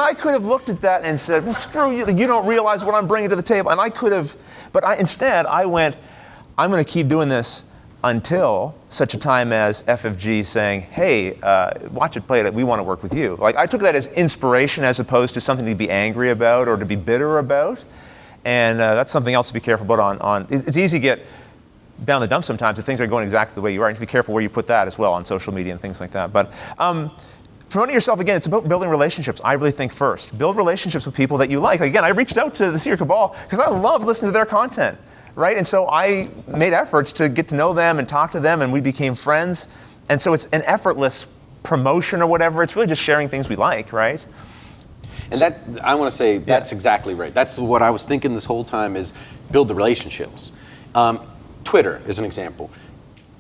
I could have looked at that and said, well, screw you, you don't realize what I'm bringing to the table. And I could have, but instead I went, I'm going to keep doing this until such a time as FFG saying, hey, watch it, play it, we want to work with you. Like I took that as inspiration as opposed to something to be angry about or to be bitter about. And that's something else to be careful about it's easy to get down the dump sometimes if things are going exactly the way you are. And to be careful where you put that as well on social media and things like that. But promoting yourself, again, it's about building relationships, I really think first. Build relationships with people that you like. Again, I reached out to the Secret Cabal because I love listening to their content, right? And so I made efforts to get to know them and talk to them, and we became friends. And so it's an effortless promotion or whatever. It's really just sharing things we like, right? And that, I want to say, that's exactly right. That's what I was thinking this whole time is build the relationships. Twitter is an example.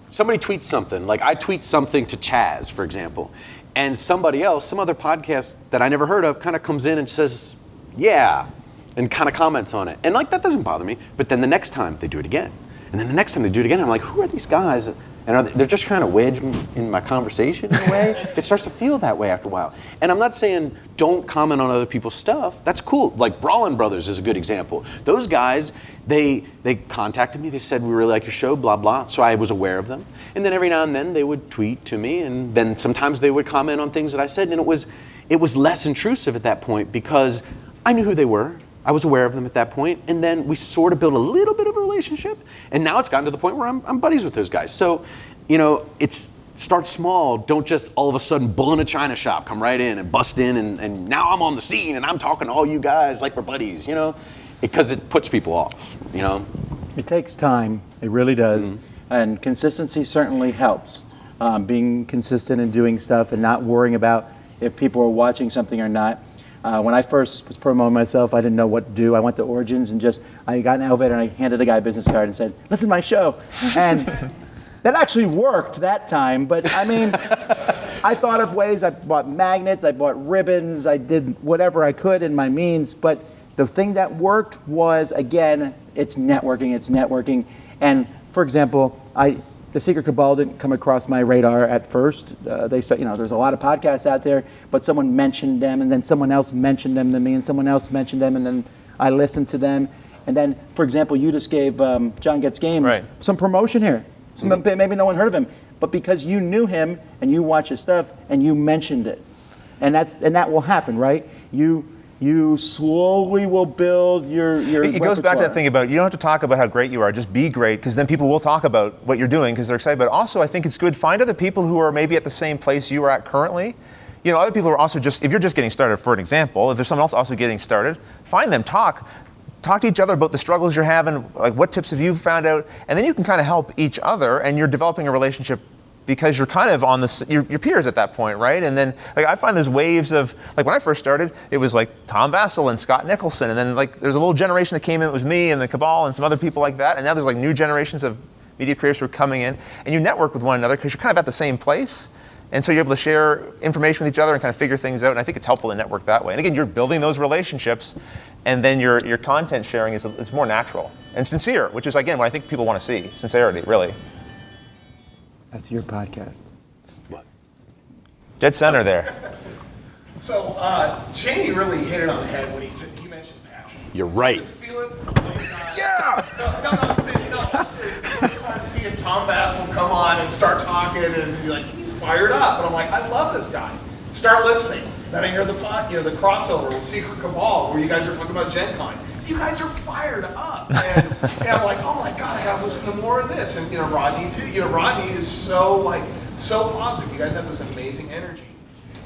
Somebody tweets something, like I tweet something to Chaz, for example, and somebody else, some other podcast that I never heard of, kind of comes in and says, yeah, and kind of comments on it. And like, that doesn't bother me, but then the next time they do it again. And then the next time they do it again, I'm like, who are these guys? And they're just trying to wedge in my conversation in a way. It starts to feel that way after a while. And I'm not saying don't comment on other people's stuff. That's cool. Like Brawlin' Brothers is a good example. Those guys, they contacted me. They said, we really like your show, blah, blah. So I was aware of them. And then every now and then they would tweet to me. And then sometimes they would comment on things that I said. And it was less intrusive at that point because I knew who they were. I was aware of them at that point, and then we sort of built a little bit of a relationship, and now it's gotten to the point where I'm buddies with those guys. So, you know, start small. Don't just all of a sudden bull in a china shop, come right in and bust in, and now I'm on the scene, and I'm talking to all you guys like we're buddies, you know, because it puts people off, you know. It takes time, it really does, and consistency certainly helps. Being consistent and doing stuff and not worrying about if people are watching something or not. When I first was promoting myself, I didn't know what to do. I went to Origins and I got in an elevator and I handed the guy a business card and said, listen to my show. And that actually worked that time. But I mean, I thought of ways. I bought magnets, I bought ribbons, I did whatever I could in my means. But the thing that worked was, again, it's networking. And for example, the Secret Cabal didn't come across my radar at first. They said, you know, there's a lot of podcasts out there, but someone mentioned them, and then someone else mentioned them to me, and someone else mentioned them, and then I listened to them. And then, for example, you just gave John Gets Games some promotion here. Maybe no one heard of him, but because you knew him and you watch his stuff and you mentioned it, and that will happen, right? You slowly will build your It goes back to that thing about you don't have to talk about how great you are, just be great, because then people will talk about what you're doing because they're excited. But also, I think it's good, find other people who are maybe at the same place you are at currently. You know, other people are also if you're just getting started, for an example, if there's someone else also getting started, find them, talk to each other about the struggles you're having, like what tips have you found out, and then you can kind of help each other, and you're developing a relationship because you're kind of on your peers at that point, right? And then, like, I find there's waves of, like, when I first started, it was like Tom Vasel and Scott Nicholson, and then, like, there's a little generation that came in, it was me and the Cabal and some other people like that, and now there's, like, new generations of media creators who are coming in, and you network with one another because you're kind of at the same place, and so you're able to share information with each other and kind of figure things out, and I think it's helpful to network that way. And again, you're building those relationships, and then your content sharing is more natural and sincere, which is, again, what I think people want to see, sincerity, really. That's your podcast. What? Dead center there. So Jamie really hit it on the head when he mentioned passion. You're right. You can feel it from the yeah! No, I'm serious. It's fun seeing Tom Vasel come on and start talking, and he's fired up. And I'm like, I love this guy. Start listening. Then I hear the crossover with Secret Cabal, where you guys are talking about Gen Con. You guys are fired up. And I'm like, oh my God, I gotta listen to more of this. And Rodney too. Rodney is so positive. You guys have this amazing energy.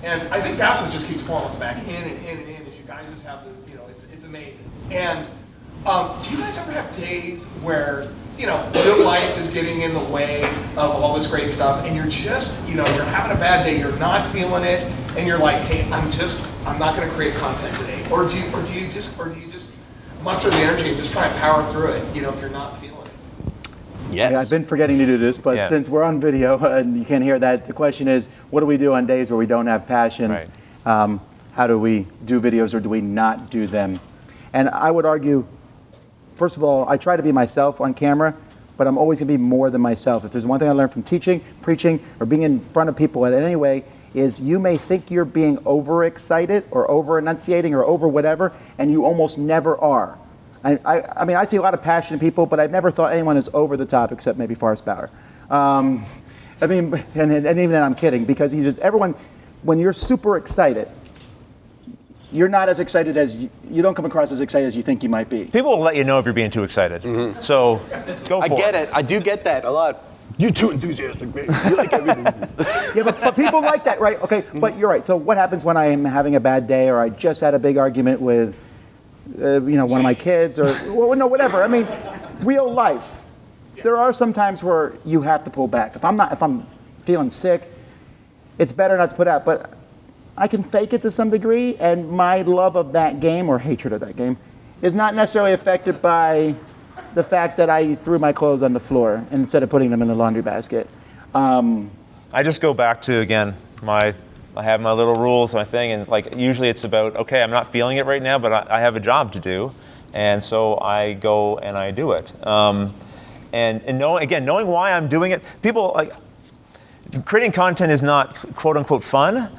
And I think that's what just keeps pulling us back in and in and in, is you guys just have this, it's amazing. And do you guys ever have days where, real life is getting in the way of all this great stuff, and you're just, you're having a bad day, you're not feeling it, and you're like, hey, I'm not going to create content today, or do you just muster the energy and just try and power through it, if you're not feeling it? Yes. Yeah, I've been forgetting to do this, but since we're on video and you can't hear that, the question is, what do we do on days where we don't have passion? Right. How do we do videos, or do we not do them? And I would argue, first of all, I try to be myself on camera, but I'm always going to be more than myself. If there's one thing I learned from teaching, preaching, or being in front of people in any way, is you may think you're being overexcited or over-enunciating or over whatever, and you almost never are. I mean, I see a lot of passion in people, but I've never thought anyone is over the top, except maybe Forrest Bauer. And even then I'm kidding, because everyone, when you're super excited, you're not as excited you don't come across as excited as you think you might be. People will let you know if you're being too excited. Mm-hmm. So go for it. I get it. I do get that a lot. You're too enthusiastic, man. You like everything. Yeah, but people like that, right? Okay, but you're right. So what happens when I am having a bad day, or I just had a big argument with, one of my kids, or whatever. I mean, real life. There are some times where you have to pull back. If I'm feeling sick, it's better not to put out. But I can fake it to some degree, and my love of that game, or hatred of that game, is not necessarily affected by the fact that I threw my clothes on the floor instead of putting them in the laundry basket. I just go back to, again, I have my little rules, my thing, and usually it's about, okay, I'm not feeling it right now, but I have a job to do, and so I go and I do it. And knowing why I'm doing it, people, creating content is not quote unquote fun,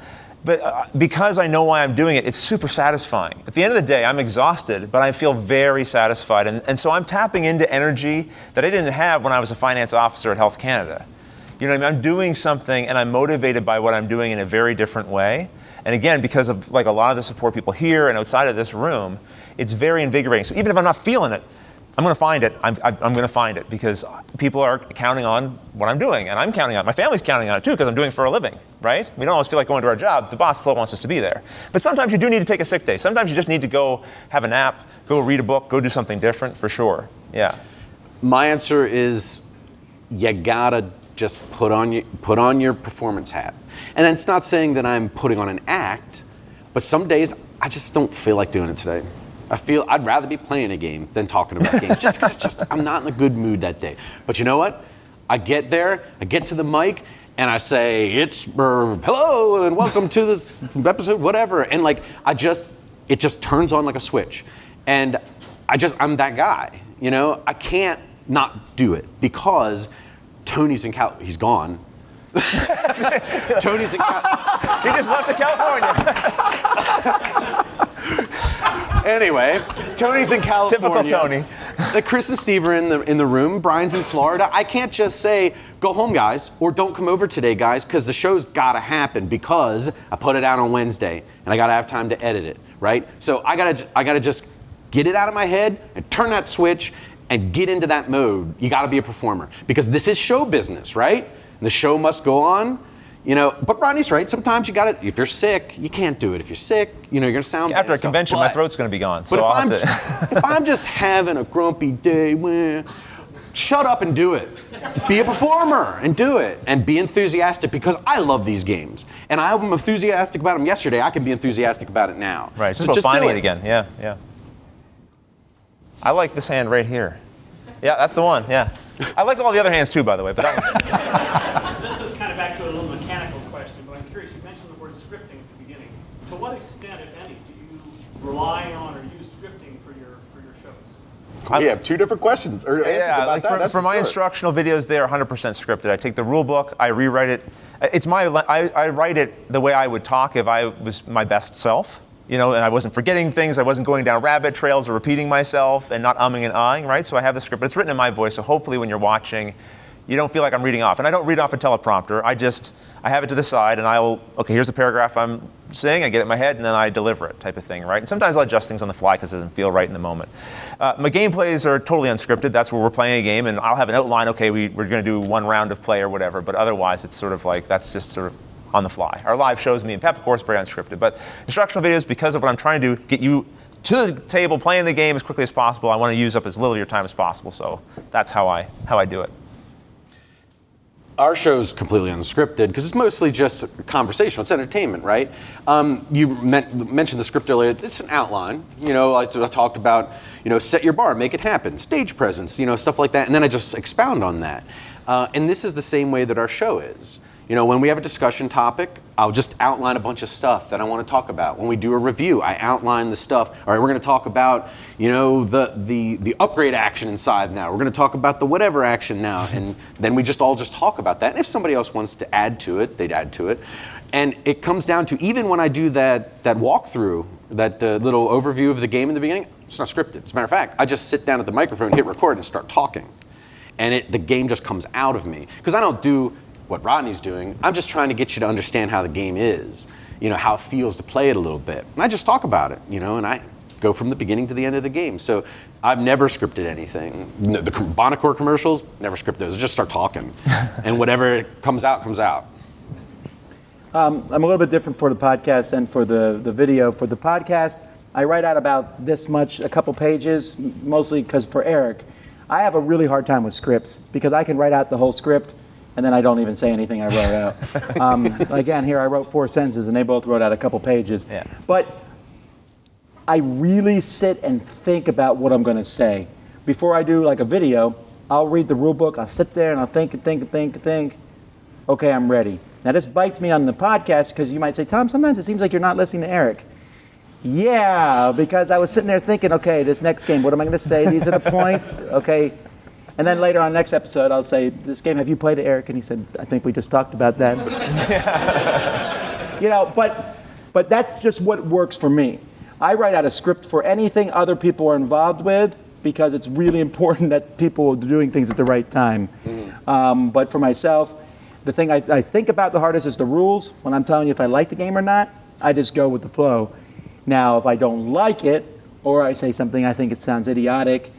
but because I know why I'm doing it, it's super satisfying. At the end of the day, I'm exhausted, but I feel very satisfied. And so I'm tapping into energy that I didn't have when I was a finance officer at Health Canada. You know what I mean? I'm doing something, and I'm motivated by what I'm doing in a very different way. And again, because of a lot of the support people here and outside of this room, it's very invigorating. So even if I'm not feeling it, I'm going to find it. I'm going to find it, because people are counting on what I'm doing, and I'm counting on it. My family's counting on it too, because I'm doing it for a living, right? We don't always feel like going to our job. The boss still wants us to be there. But sometimes you do need to take a sick day. Sometimes you just need to go have a nap, go read a book, go do something different, for sure. Yeah. My answer is, you gotta just put on your performance hat. And it's not saying that I'm putting on an act, but some days I just don't feel like doing it today. I'd rather be playing a game than talking about games, just because I'm not in a good mood that day. But you know what? I get there, I get to the mic, and I say, hello, and welcome to this episode, whatever. And it just turns on like a switch. And I'm that guy, I can't not do it, because Tony's in he's gone. Tony's in He just left to California. Anyway, Tony's in California. Typical Tony. Chris and Steve are in the room. Brian's in Florida. I can't just say, go home, guys, or don't come over today, guys, because the show's got to happen, because I put it out on Wednesday, and I got to have time to edit it, right? So I gotta just get it out of my head and turn that switch and get into that mode. You got to be a performer, because this is show business, right? The show must go on. But Rodney's right. Sometimes you got to, if you're sick, you can't do it. If you're sick, you're going to sound After bad a convention, stuff. my throat's going to be gone. But So if I'm just having a grumpy day, shut up and do it. Be a performer and do it, and be enthusiastic, because I love these games. And I'm enthusiastic about them yesterday. I can be enthusiastic about it now. Right, So just about finding do it again. Yeah. I like this hand right here. Yeah, that's the one, yeah. I like all the other hands too, by the way, but that was... This is kind of back to a little mechanical question, but I'm curious. You mentioned the word scripting at the beginning. To what extent, if any, do you rely on or use scripting for your shows? We have two different questions or answers about like that. for my instructional videos, they are 100% scripted. I take the rule book, I rewrite it. I write it the way I would talk if I was my best self. And I wasn't forgetting things, I wasn't going down rabbit trails or repeating myself and not umming and ahhing, right? So I have the script, but it's written in my voice, so hopefully when you're watching, you don't feel like I'm reading off. And I don't read off a teleprompter, I have it to the side and here's the paragraph I'm saying, I get it in my head and then I deliver it type of thing, right? And sometimes I'll adjust things on the fly because it doesn't feel right in the moment. My gameplays are totally unscripted, that's where we're playing a game and I'll have an outline, okay, we're gonna do one round of play or whatever, but otherwise it's sort of like, that's just sort of on the fly. Our live shows, me and Pep, of course, very unscripted, but instructional videos, because of what I'm trying to do, get you to the table, playing the game as quickly as possible. I want to use up as little of your time as possible, so that's how I do it. Our show's completely unscripted because it's mostly just conversational. It's entertainment, right? You mentioned the script earlier. It's an outline. I talked about, set your bar, make it happen, stage presence, stuff like that, and then I just expound on that. And this is the same way that our show is. When we have a discussion topic, I'll just outline a bunch of stuff that I want to talk about. When we do a review, I outline the stuff. All right, we're going to talk about, the upgrade action inside now. We're going to talk about the whatever action now. And then we just talk about that. And if somebody else wants to add to it, they'd add to it. And it comes down to, even when I do that walkthrough, that little overview of the game in the beginning, it's not scripted. As a matter of fact, I just sit down at the microphone, hit record, and start talking. And the game just comes out of me. Because I don't do what Rodney's doing. I'm just trying to get you to understand how the game is, how it feels to play it a little bit. And I just talk about it, and I go from the beginning to the end of the game. So I've never scripted anything. The Bonacor commercials, never script those. I just start talking. And whatever comes out, comes out. I'm a little bit different for the podcast and for the video. For the podcast, I write out about this much, a couple pages, mostly because for Eric, I have a really hard time with scripts because I can write out the whole script and then I don't even say anything I wrote out. Again, here I wrote 4 sentences, and they both wrote out a couple pages. Yeah. But I really sit and think about what I'm going to say. Before I do like a video, I'll read the rule book, I'll sit there and I'll think. Okay, I'm ready. Now this bites me on the podcast because you might say, Tom, sometimes it seems like you're not listening to Eric. Yeah, because I was sitting there thinking, okay, this next game, what am I going to say? These are the points, okay. And then later on next episode, I'll say, this game, have you played it, Eric? And he said, I think we just talked about that. But that's just what works for me. I write out a script for anything other people are involved with because it's really important that people are doing things at the right time. But for myself, the thing I think about the hardest is the rules. When I'm telling you if I like the game or not, I just go with the flow. Now, if I don't like it, or I say something I think it sounds idiotic,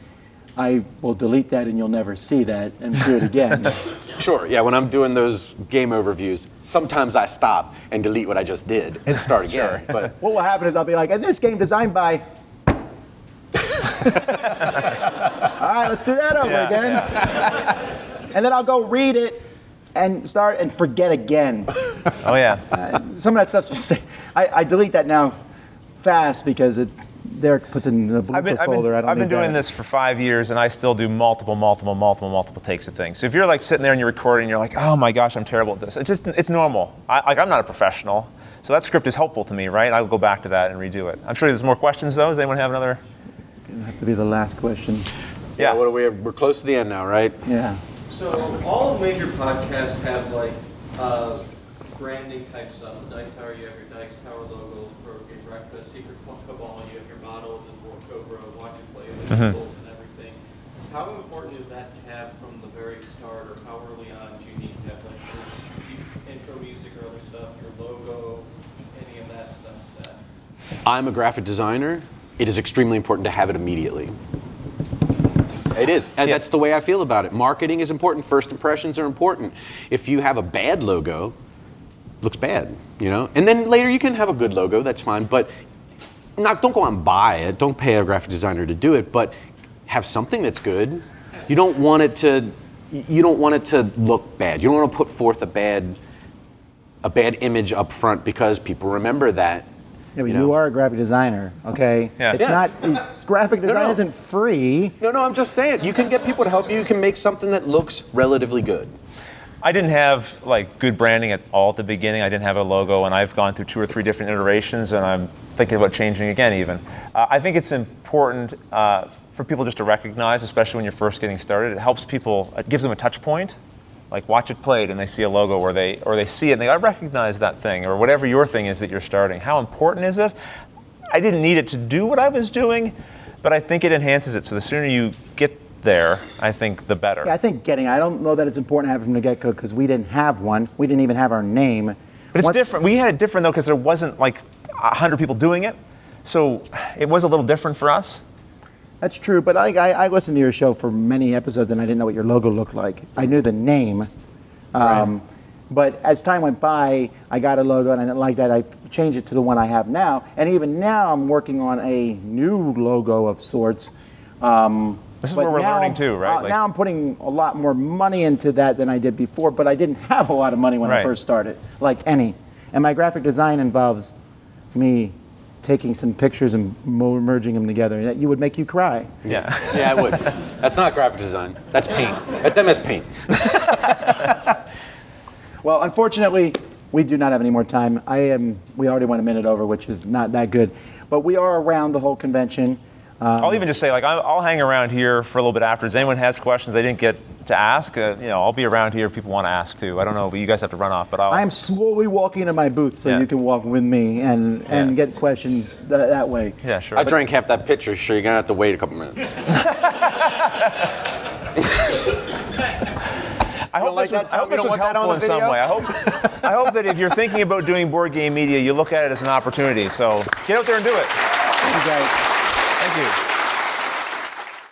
I will delete that and you'll never see that and do it again. Sure, yeah, when I'm doing those game overviews, sometimes I stop and delete what I just did and start again. Sure. But what will happen is I'll be like, and this game designed by... All right, let's do that over again. And then I'll go read it and start and forget again. Oh, yeah. Some of that stuff's... I delete that now fast because it's... Derek puts it in the blooper folder. I've been doing this for 5 years, and I still do multiple takes of things. So if you're like sitting there and you're recording, and you're like, oh my gosh, I'm terrible at this. It's normal. I'm not a professional, so that script is helpful to me, right? I'll go back to that and redo it. I'm sure there's more questions though. Does anyone have another? Gonna have to be the last question. Yeah. What are we? We're close to the end now, right? Yeah. So all major podcasts have like branding type stuff. The Dice Tower, you have your Dice Tower logos. Game Breakfast, Secret Cabal, you have your model, the War Cobra, Watch and Play, the vehicles and everything. How important is that to have from the very start, or how early on do you need to have like your intro music or other stuff, your logo, any of that stuff set? I'm a graphic designer. It is extremely important to have it immediately. It is, and that's the way I feel about it. Marketing is important. First impressions are important. If you have a bad logo, looks bad, and then later you can have a good logo, that's fine, but don't go out and buy it, don't pay a graphic designer to do it, but have something that's good. You don't want it to look bad. You don't want to put forth a bad image up front because people remember that. Yeah, but you are a graphic designer, okay? Yeah. It's not, graphic design isn't free. No, I'm just saying, you can get people to help you, you can make something that looks relatively good. I didn't have like good branding at all at the beginning. I didn't have a logo, and I've gone through 2 or 3 different iterations, and I'm thinking about changing again even. I think it's important for people just to recognize, especially when you're first getting started. It helps people, it gives them a touch point. Like watch it played and they see a logo or they see it and they go, I recognize that thing, or whatever your thing is that you're starting. How important is it? I didn't need it to do what I was doing, but I think it enhances it. So the sooner you get there, I think the better. Yeah, I don't know that it's important to have it from the get-go because we didn't have one. We didn't even have our name. But it's different. We had it different though because there wasn't like 100 people doing it. So it was a little different for us. That's true, but I listened to your show for many episodes and I didn't know what your logo looked like. I knew the name, Right. but as time went by, I got a logo and I didn't like that. I changed it to the one I have now, and even now I'm working on a new logo of sorts. This is But where we're now learning too, right? Now I'm putting a lot more money into that than I did before, but I didn't have a lot of money when I Right. first started, like any. And my graphic design involves me taking some pictures and merging them together. That would make you cry. Yeah. Yeah, I would. That's not graphic design. That's paint. That's MS Paint. Well, unfortunately, we do not have any more time. We already went a minute over, which is not that good. But we are around the whole convention. I'll even just say, like, I'll hang around here for a little bit after. If anyone has questions they didn't get to ask, I'll be around here if people want to ask too. I don't know, but you guys have to run off. But I am slowly walking into my booth so Yeah. you can walk with me and get questions that way. Yeah, sure. I drank half that pitcher, so you're gonna have to wait a couple minutes. I hope like this was, that, I Tom? hope You this don't was want that on helpful in the some video? way. I hope that if you're thinking about doing board game media, you look at it as an opportunity. So get out there and do it. You guys. Thank you.